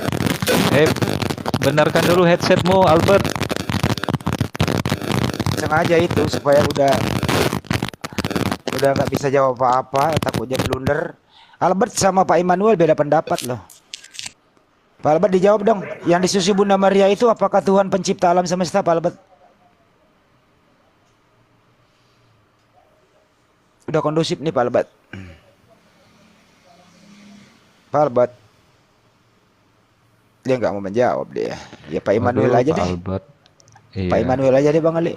Hei, benarkan dulu headsetmu, Albert. Sengaja itu supaya udah nggak bisa jawab apa-apa, takut jadi blunder. Albert sama Pak Immanuel beda pendapat loh. Pak Albert dijawab dong. Yang disusui Bunda Maria itu apakah Tuhan pencipta alam semesta, Pak Albert? Udah kondusif nih Pak Albert. Pak Albert. Dia nggak mau menjawab dia. Ya Pak Immanuel Waduh, aja Pak deh. Albert. Pak Iya. Immanuel aja deh Bang Ali.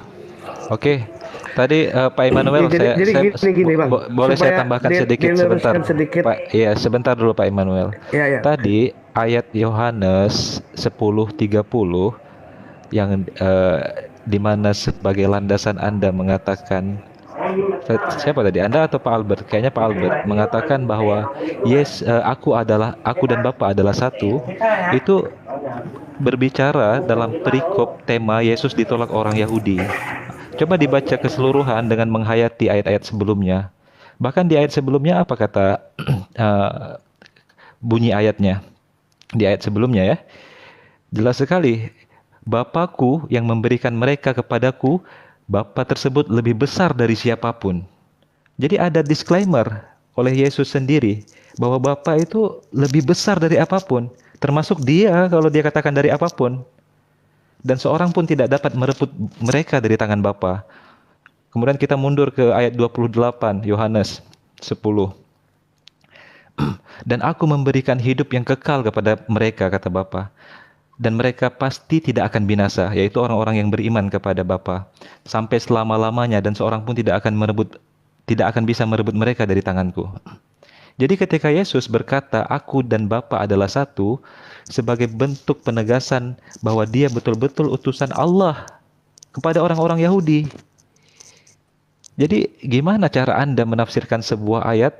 Oke. Tadi Pak Immanuel, Jadi gini, Bang. boleh saya Supaya tambahkan sedikit diluruskan sebentar. sedikit. Pak, iya, sebentar dulu Pak Immanuel. Ya. Tadi ayat Yohanes 10:30 yang di mana sebagai landasan Anda mengatakan, siapa tadi, Anda atau Pak Albert? Kayaknya Pak Albert mengatakan bahwa aku dan Bapa adalah satu. Itu berbicara dalam perikop tema Yesus ditolak orang Yahudi. Coba dibaca keseluruhan dengan menghayati ayat-ayat sebelumnya. Bahkan di ayat sebelumnya apa kata bunyi ayatnya? Di ayat sebelumnya ya. Jelas sekali. Bapakku yang memberikan mereka kepadaku, Bapa tersebut lebih besar dari siapapun. Jadi ada disclaimer oleh Yesus sendiri bahwa Bapa itu lebih besar dari apapun, termasuk dia kalau dia katakan dari apapun. Dan seorang pun tidak dapat merebut mereka dari tangan Bapa. Kemudian kita mundur ke ayat 28 Yohanes 10. Dan aku memberikan hidup yang kekal kepada mereka, kata Bapa. Dan mereka pasti tidak akan binasa, yaitu orang-orang yang beriman kepada Bapa, sampai selama-lamanya, dan seorang pun tidak akan bisa merebut mereka dari tanganku. Jadi ketika Yesus berkata, aku dan Bapa adalah satu, sebagai bentuk penegasan bahwa dia betul-betul utusan Allah kepada orang-orang Yahudi. Jadi gimana cara Anda menafsirkan sebuah ayat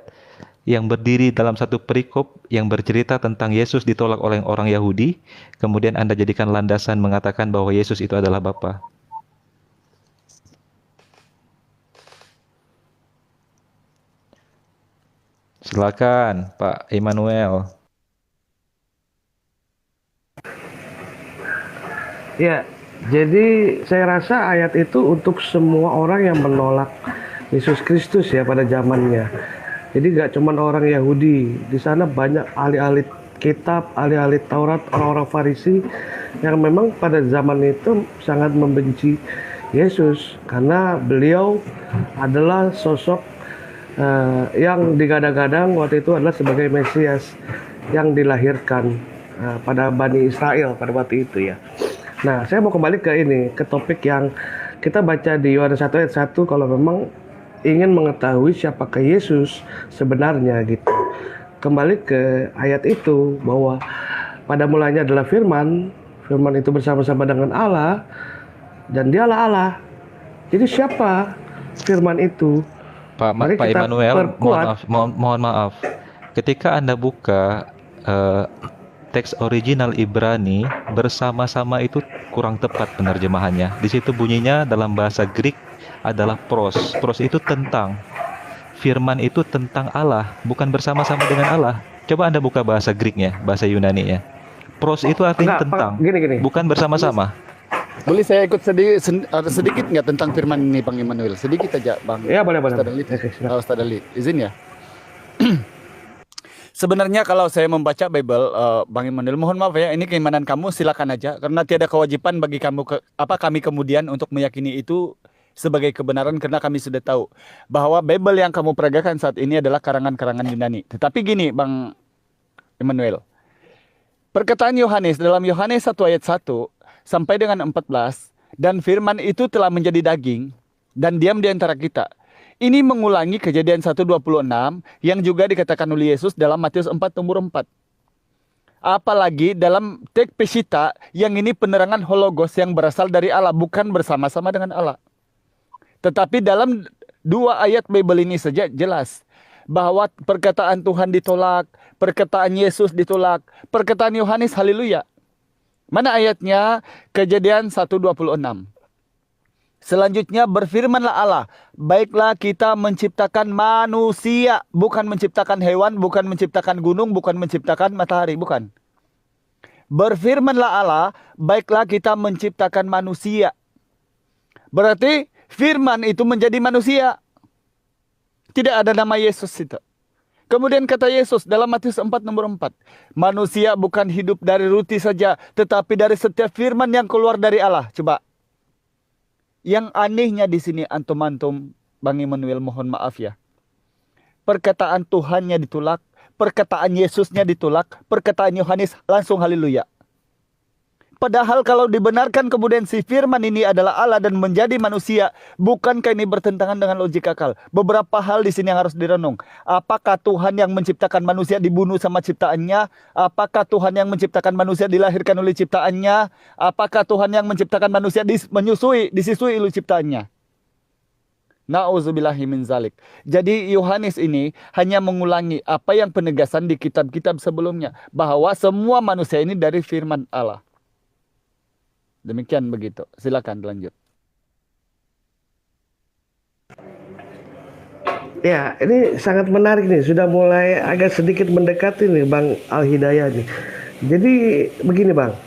yang berdiri dalam satu perikop yang bercerita tentang Yesus ditolak oleh orang Yahudi, kemudian Anda jadikan landasan mengatakan bahwa Yesus itu adalah Bapa? Silakan Pak Immanuel. Ya, jadi saya rasa ayat itu untuk semua orang yang menolak Yesus Kristus ya pada zamannya. Jadi nggak cuma orang Yahudi, di sana banyak ahli-ahli kitab, ahli-ahli Taurat, orang-orang Farisi yang memang pada zaman itu sangat membenci Yesus karena beliau adalah sosok yang digadang-gadang waktu itu adalah sebagai Mesias yang dilahirkan pada Bani Israel pada waktu itu ya. Nah, saya mau kembali ke topik yang kita baca di Yohanes 1 ayat 1 kalau memang ingin mengetahui siapakah Yesus sebenarnya gitu. Kembali ke ayat itu bahwa pada mulanya adalah firman itu bersama-sama dengan Allah dan dialah Allah. Jadi siapa firman itu? Pak Immanuel, mohon maaf. Ketika Anda buka teks original Ibrani, bersama-sama itu kurang tepat penerjemahannya. Di situ bunyinya dalam bahasa Greek adalah pros. Pros itu tentang. Firman itu tentang Allah, bukan bersama-sama dengan Allah. Coba Anda buka bahasa Greeknya, bahasa Yunani-nya. Pros itu artinya tentang, gini. bukan bersama-sama. Boleh saya ikut sedikit nggak tentang firman ini, Bang Immanuel? Sedikit aja, Bang. Ya, boleh. Ustaz Dalit. Oke, silakan. Ustaz Dalit, izin ya. Sebenarnya kalau saya membaca Bible, Bang Immanuel, mohon maaf ya, ini keimanan kamu, silakan aja, karena tiada kewajiban bagi kami kemudian untuk meyakini itu sebagai kebenaran, karena kami sudah tahu bahwa Bible yang kamu peragakan saat ini adalah karangan-karangan Yunani. Tetapi gini, Bang Immanuel, perkataan Yohanes dalam Yohanes 1 ayat 1 sampai dengan 14, dan firman itu telah menjadi daging dan diam di antara kita. Ini mengulangi Kejadian 1:26 yang juga dikatakan oleh Yesus dalam Matius 4:4. Apalagi dalam teks Pesita yang ini penerangan hologos yang berasal dari Allah, bukan bersama-sama dengan Allah. Tetapi dalam 2 ayat Bible ini saja jelas bahwa perkataan Tuhan ditolak, perkataan Yesus ditolak, perkataan Yohanes haleluya. Mana ayatnya? Kejadian 1:26. Selanjutnya berfirmanlah Allah, baiklah kita menciptakan manusia, bukan menciptakan hewan, bukan menciptakan gunung, bukan menciptakan matahari, bukan. Berfirmanlah Allah, baiklah kita menciptakan manusia. Berarti firman itu menjadi manusia. Tidak ada nama Yesus itu. Kemudian kata Yesus dalam Matius 4 nomor 4. Manusia bukan hidup dari roti saja, tetapi dari setiap firman yang keluar dari Allah. Coba. Yang anehnya di sini antum-antum, Bang Immanuel, mohon maaf ya. Perkataan Tuhannya ditolak, perkataan Yesusnya ditolak, perkataan Yohanes langsung haleluya. Padahal kalau dibenarkan kemudian si firman ini adalah Allah dan menjadi manusia, bukankah ini bertentangan dengan logika akal? Beberapa hal di sini yang harus direnung. Apakah Tuhan yang menciptakan manusia dibunuh sama ciptaannya? Apakah Tuhan yang menciptakan manusia dilahirkan oleh ciptaannya? Apakah Tuhan yang menciptakan manusia disisui oleh ciptaannya? Na'udzubillahi min zalik. Jadi Yohanes ini hanya mengulangi apa yang penegasan di kitab-kitab sebelumnya, bahwa semua manusia ini dari firman Allah. Demikian begitu. Silakan lanjut. Ya, ini sangat menarik nih. Sudah mulai agak sedikit mendekati nih Bang Al-Hidayah nih. Jadi begini Bang.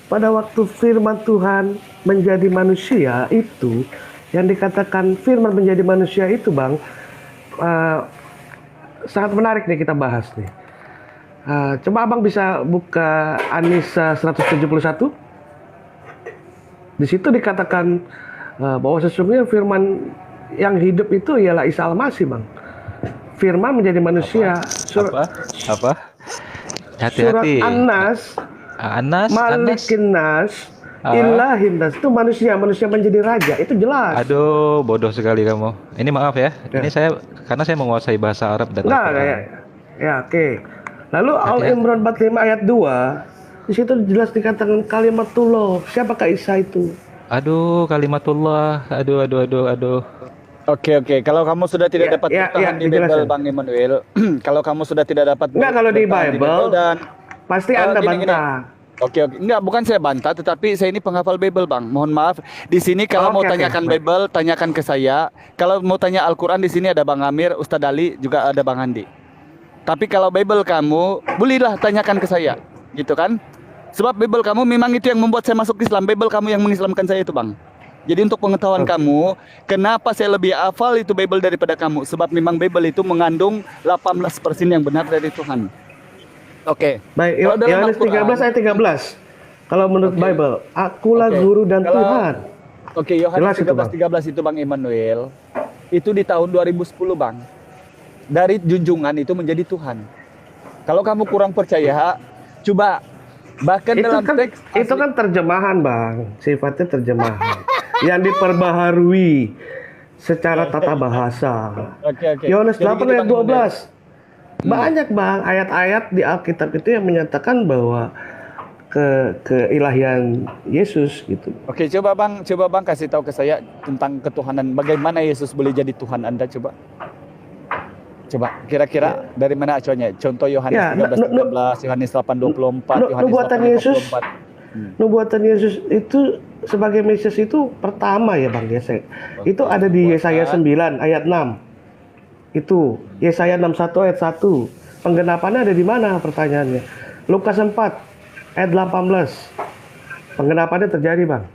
Pada waktu firman Tuhan menjadi manusia itu, yang dikatakan firman menjadi manusia itu Bang, sangat menarik nih kita bahas nih. Coba Abang bisa buka An-Nisa 171. Di situ dikatakan bahwa sesungguhnya firman yang hidup itu ialah Isa Al-Masih, Bang. Firman menjadi manusia. Apa? Surat Hati-hati. An-Nas, Malikin Nas, Ilahin Nas, itu manusia menjadi raja, itu jelas. Aduh, bodoh sekali kamu. Ini maaf ya. Ini karena saya menguasai bahasa Arab dan Al-Quran. Ya, oke. Lalu Al-Imran 45 ayat 2, di situ jelas dikatakan kalimatullah. Siapakah Isa itu? Aduh, kalimatullah. Aduh. Oke. Kalau kamu sudah tidak dapat bertahan di Bible, Bang Immanuel. Kalau kamu sudah tidak dapat kalau di Bible dan pasti Anda bantah. Oke. Enggak, bukan saya bantah, tetapi saya ini penghafal Bible, Bang. Mohon maaf. Di sini kalau mau tanyakan Bible, tanyakan ke saya. Kalau mau tanya Al-Quran, di sini ada Bang Amir, Ustadz Ali, juga ada Bang Andi. Tapi kalau Bible kamu, bolehlah tanyakan ke saya, gitu kan? Sebab Bible kamu memang itu yang membuat saya masuk Islam. Bible kamu yang mengislamkan saya itu, Bang. Jadi untuk pengetahuan kamu, kenapa saya lebih hafal itu Bible daripada kamu? Sebab memang Bible itu mengandung 18% yang benar dari Tuhan. Oke. Baik, Yohanes 13 ayat 13. Kalau menurut Bible, akulah guru dan Tuhan. Oke, Yohanes 13 itu Bang Immanuel. Itu di tahun 2010, Bang. Dari junjungan itu menjadi Tuhan. Kalau kamu kurang percaya, coba bahkan itu dalam kan, teks itu kan terjemahan, Bang. Sifatnya terjemahan yang diperbaharui secara tata bahasa. Yohanes 8 ayat 12. Banyak, Bang, ayat-ayat di Alkitab itu yang menyatakan bahwa keilahian Yesus gitu. Oke, coba Bang kasih tahu ke saya tentang ketuhanan. Bagaimana Yesus boleh jadi Tuhan Anda, coba? Coba kira-kira dari mana acuannya? Contoh Yohanes 13, Yohanes 8:24, Yohanes 8:24. Nubuatan Yesus itu sebagai Mesias itu pertama ya Bang Yesaya. Itu ada di Yesaya 9 ayat 6. Itu Yesaya 61 ayat 1. Penggenapannya ada di mana pertanyaannya? Lukas 4 ayat 18. Penggenapannya terjadi, Bang.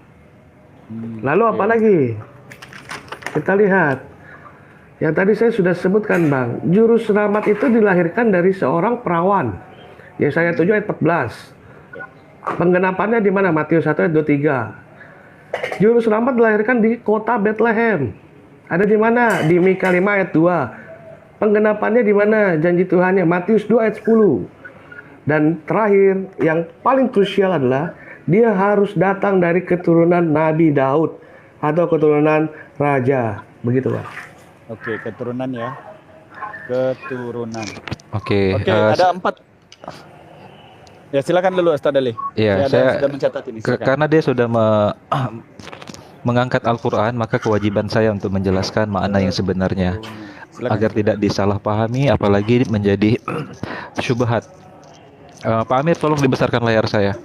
Lalu apa lagi? Kita lihat. Yang tadi saya sudah sebutkan, Bang, juru selamat itu dilahirkan dari seorang perawan. Yesaya 7 ayat 14. Penggenapannya di mana? Matius 1 ayat 23. Juru selamat dilahirkan di kota Bethlehem. Ada di mana? Di Mika 5 ayat 2. Penggenapannya di mana? Janji Tuhannya Matius 2 ayat 10. Dan terakhir, yang paling krusial adalah dia harus datang dari keturunan Nabi Daud atau keturunan raja. Begitu, Bang. Oke, keturunan ya. Keturunan. Oke, ada 4. Ya, silakan dulu Ustaz Ali. Iya, saya sudah mencatat ini. Karena dia sudah mengangkat Al-Quran, maka kewajiban saya untuk menjelaskan makna yang sebenarnya. Agar tidak disalahpahami, apalagi menjadi syubhat. Pak Amir, tolong dibesarkan layar saya.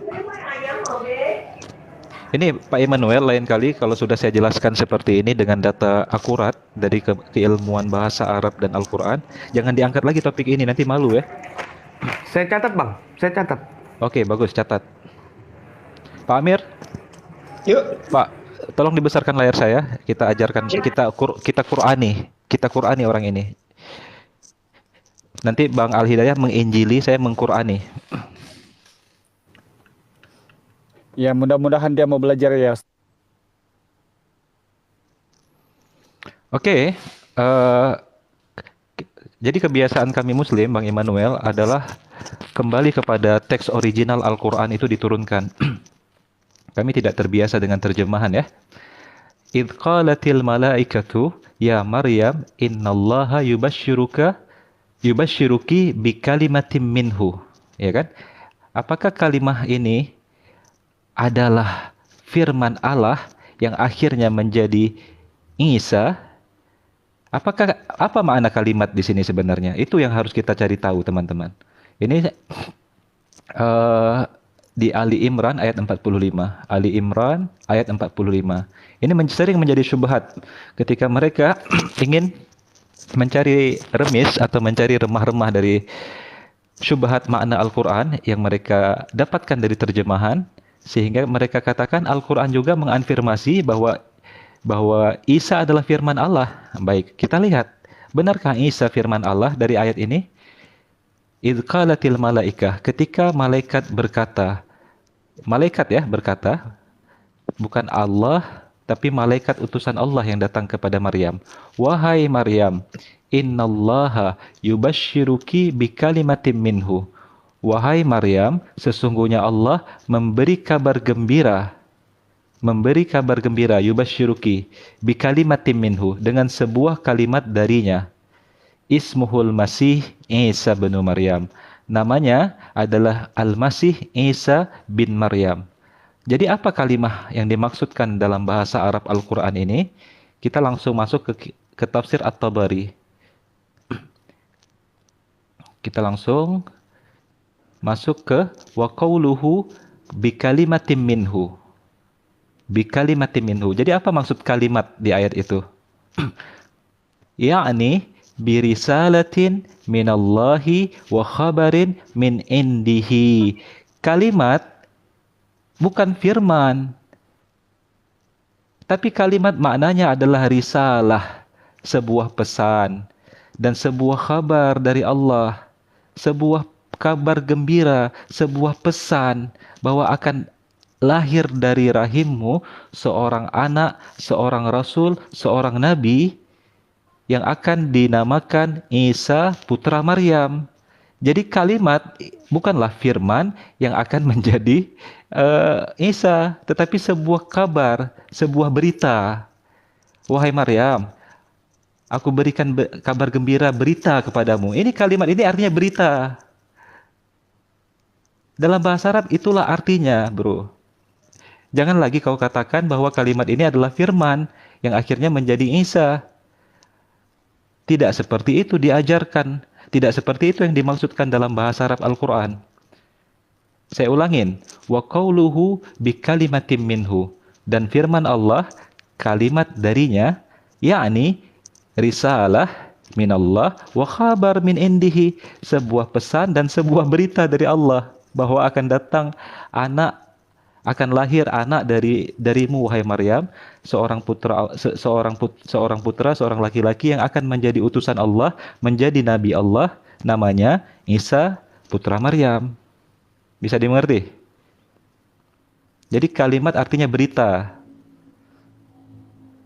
Ini Pak Immanuel, lain kali kalau sudah saya jelaskan seperti ini dengan data akurat dari keilmuan bahasa Arab dan Al-Quran, jangan diangkat lagi topik ini, nanti malu ya. Saya catat Bang, saya catat. Oke, bagus, catat. Pak Amir, Yuk. Pak, tolong dibesarkan layar saya. Kita ajarkan, kita Qurani orang ini. Nanti Bang Al-Hidayah menginjili, saya mengqurani. Ya, mudah-mudahan dia mau belajar ya. Oke, jadi kebiasaan kami Muslim, Bang Immanuel, adalah kembali kepada teks original Al-Quran itu diturunkan. Kami tidak terbiasa dengan terjemahan ya. Idh qalatil malaikatu ya Maryam innallaha yubashshiruki bikalimatin minhu. Ya kan? Apakah kalimah ini adalah firman Allah yang akhirnya menjadi Isa? Apa makna kalimat di sini sebenarnya? Itu yang harus kita cari tahu, teman-teman. Ini di Ali Imran ayat 45. Ali Imran ayat 45. Ini sering menjadi syubhat ketika mereka ingin mencari remis atau mencari remah-remah dari syubhat makna Al-Quran yang mereka dapatkan dari terjemahan, sehingga mereka katakan Al-Quran juga mengafirmasi bahwa Isa adalah firman Allah. Baik, kita lihat. Benarkah Isa firman Allah dari ayat ini? Idh qalatil malaikah, ketika malaikat berkata, bukan Allah, tapi malaikat utusan Allah yang datang kepada Maryam. Wahai Maryam, innallaha yubashshiruki bikalimatin minhu. Wahai Maryam, sesungguhnya Allah memberi kabar gembira, yubashshiruki bikalimatin minhu, dengan sebuah kalimat darinya. Ismuhul Masih Isa bin Maryam. Namanya adalah Al-Masih Isa bin Maryam. Jadi apa kalimah yang dimaksudkan dalam bahasa Arab Al-Quran ini? Kita langsung masuk ke tafsir At-Tabari. Kita langsung masuk ke wa qauluhu bikalimatin minhu. Bikalimatin minhu. Jadi apa maksud kalimat di ayat itu? Ya'ni birisalatin minallahi wa khabarin min indihi. Kalimat bukan firman, tapi kalimat maknanya adalah risalah, sebuah pesan dan sebuah kabar dari Allah, sebuah kabar gembira, sebuah pesan bahwa akan lahir dari rahimmu seorang anak, seorang rasul, seorang nabi yang akan dinamakan Isa putra Maryam. Jadi kalimat bukanlah firman yang akan menjadi Isa, tetapi sebuah kabar, sebuah berita. Wahai Maryam, aku berikan kabar gembira, berita kepadamu. Ini kalimat ini artinya berita. Dalam bahasa Arab itulah artinya, bro. Jangan lagi kau katakan bahwa kalimat ini adalah firman yang akhirnya menjadi Isa. Tidak seperti itu diajarkan. Tidak seperti itu yang dimaksudkan dalam bahasa Arab Al-Quran. Saya ulangin. Wa qauluhu bikalimatin minhu. Dan firman Allah, kalimat darinya, yakni risalah minallah wa khabar min indihi. Sebuah pesan dan sebuah berita dari Allah bahwa akan datang anak, akan lahir anak darimu wahai Maryam, seorang putra, seorang laki-laki yang akan menjadi utusan Allah, menjadi nabi Allah, namanya Isa putra Maryam. Bisa dimengerti? Jadi kalimat artinya berita.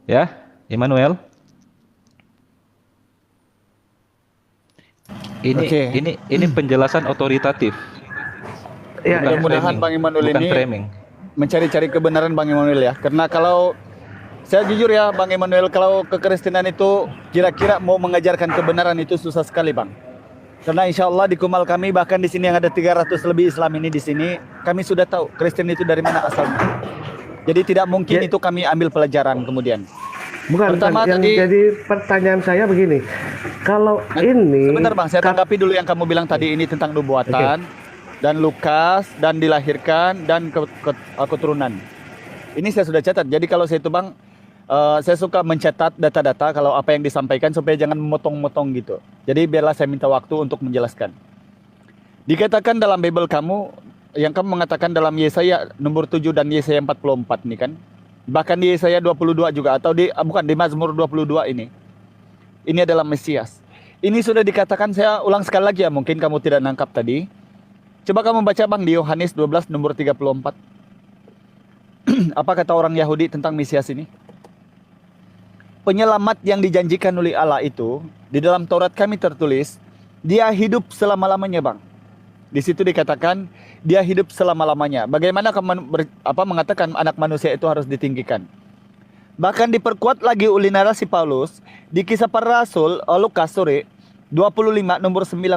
Ya, Immanuel? Ini penjelasan otoritatif. Ya, Mudah-mudahan Bang Immanuel bukan ini framing. mencari-cari kebenaran Bang Immanuel ya. Karena kalau saya jujur ya Bang Immanuel, kalau kekristenan itu kira-kira mau mengajarkan kebenaran itu susah sekali Bang. Karena insya Allah di Kumal kami, bahkan di sini yang ada 300 lebih Islam ini di sini, kami sudah tahu Kristen itu dari mana asalnya. Jadi tidak mungkin itu kami ambil pelajaran kemudian. Bukan, Pertama yang tadi, jadi pertanyaan saya begini. Kalau ini sebentar Bang, saya tanggapi dulu yang kamu bilang tadi ini tentang nubuatan dan Lukas dan dilahirkan dan keturunan. Ini saya sudah catat. Jadi kalau saya itu Bang, saya suka mencatat data-data kalau apa yang disampaikan supaya jangan memotong-motong gitu. Jadi biarlah saya minta waktu untuk menjelaskan. Dikatakan dalam Bible kamu, yang kamu mengatakan dalam Yesaya nomor 7 dan Yesaya 44 nih kan. Bahkan di Yesaya 22 juga, atau bukan di Mazmur 22 ini. Ini adalah Mesias. Ini sudah dikatakan, saya ulang sekali lagi ya, mungkin kamu tidak nangkap tadi. Coba kamu baca Bang di Yohanes 12 nomor 34. Apa kata orang Yahudi tentang Mesias ini? Penyelamat yang dijanjikan oleh Allah itu, di dalam Taurat kami tertulis, dia hidup selama-lamanya Bang. Di situ dikatakan, dia hidup selama-lamanya. Bagaimana kamu mengatakan anak manusia itu harus ditinggikan? Bahkan diperkuat lagi oleh narasi Paulus, di Kisah Para Rasul, Lukas 25 nomor 19.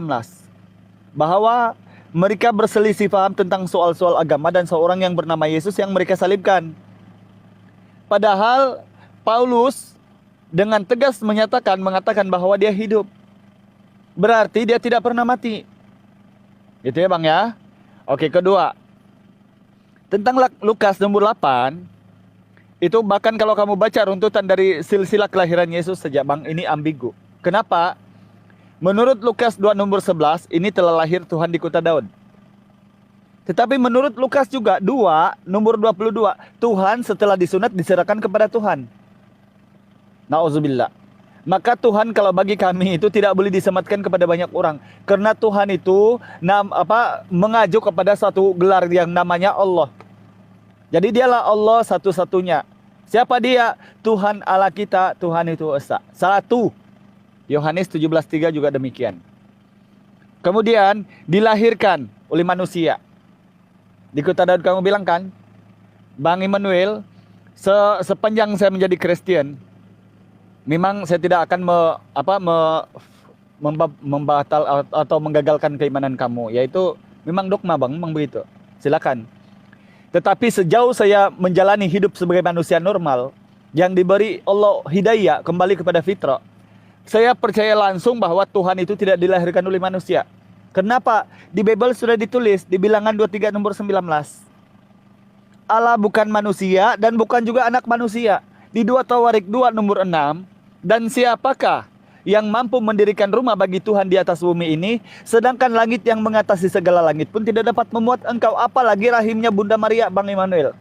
Bahwa mereka berselisih paham tentang soal-soal agama dan seorang yang bernama Yesus yang mereka salibkan. Padahal Paulus dengan tegas mengatakan bahwa dia hidup. Berarti dia tidak pernah mati. Gitu ya Bang ya. Oke, kedua. Tentang Lukas nomor 8, itu bahkan kalau kamu baca runtutan dari silsilah kelahiran Yesus saja Bang, ini ambigu. Kenapa? Menurut Lukas 2 nomor 11, ini telah lahir Tuhan di kota Daud. Tetapi menurut Lukas juga 2 nomor 22, Tuhan setelah disunat diserahkan kepada Tuhan. Nauzubillah. Maka Tuhan kalau bagi kami itu tidak boleh disematkan kepada banyak orang. Karena Tuhan itu mengajuk kepada satu gelar yang namanya Allah. Jadi dialah Allah satu-satunya. Siapa dia? Tuhan Allah kita, Tuhan itu Esa. Satu. Yohanes 17:3 juga demikian. Kemudian dilahirkan oleh manusia. Di kota Daud kamu bilang kan, Bang Immanuel, sepanjang saya menjadi Kristen, memang saya tidak akan membatal atau menggagalkan keimanan kamu, yaitu memang dogma Bang, memang begitu. Silakan. Tetapi sejauh saya menjalani hidup sebagai manusia normal yang diberi Allah hidayah kembali kepada fitrah, saya percaya langsung bahwa Tuhan itu tidak dilahirkan oleh manusia. Kenapa? Di Bible sudah ditulis di Bilangan 23 nomor 19. Allah bukan manusia dan bukan juga anak manusia. Di 2 Tawarik 2 nomor 6, dan siapakah yang mampu mendirikan rumah bagi Tuhan di atas bumi ini, sedangkan langit yang mengatasi segala langit pun tidak dapat memuat engkau, apalagi rahimnya Bunda Maria, Bang Immanuel.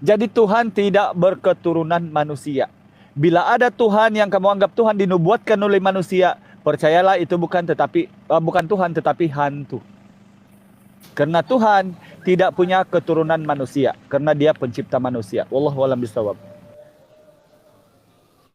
Jadi Tuhan tidak berketurunan manusia. Bila ada Tuhan yang kamu anggap Tuhan dinubuatkan oleh manusia, percayalah itu bukan Tuhan tetapi hantu. Karena Tuhan tidak punya keturunan manusia, karena dia pencipta manusia. Wallahu a'lam bishawab.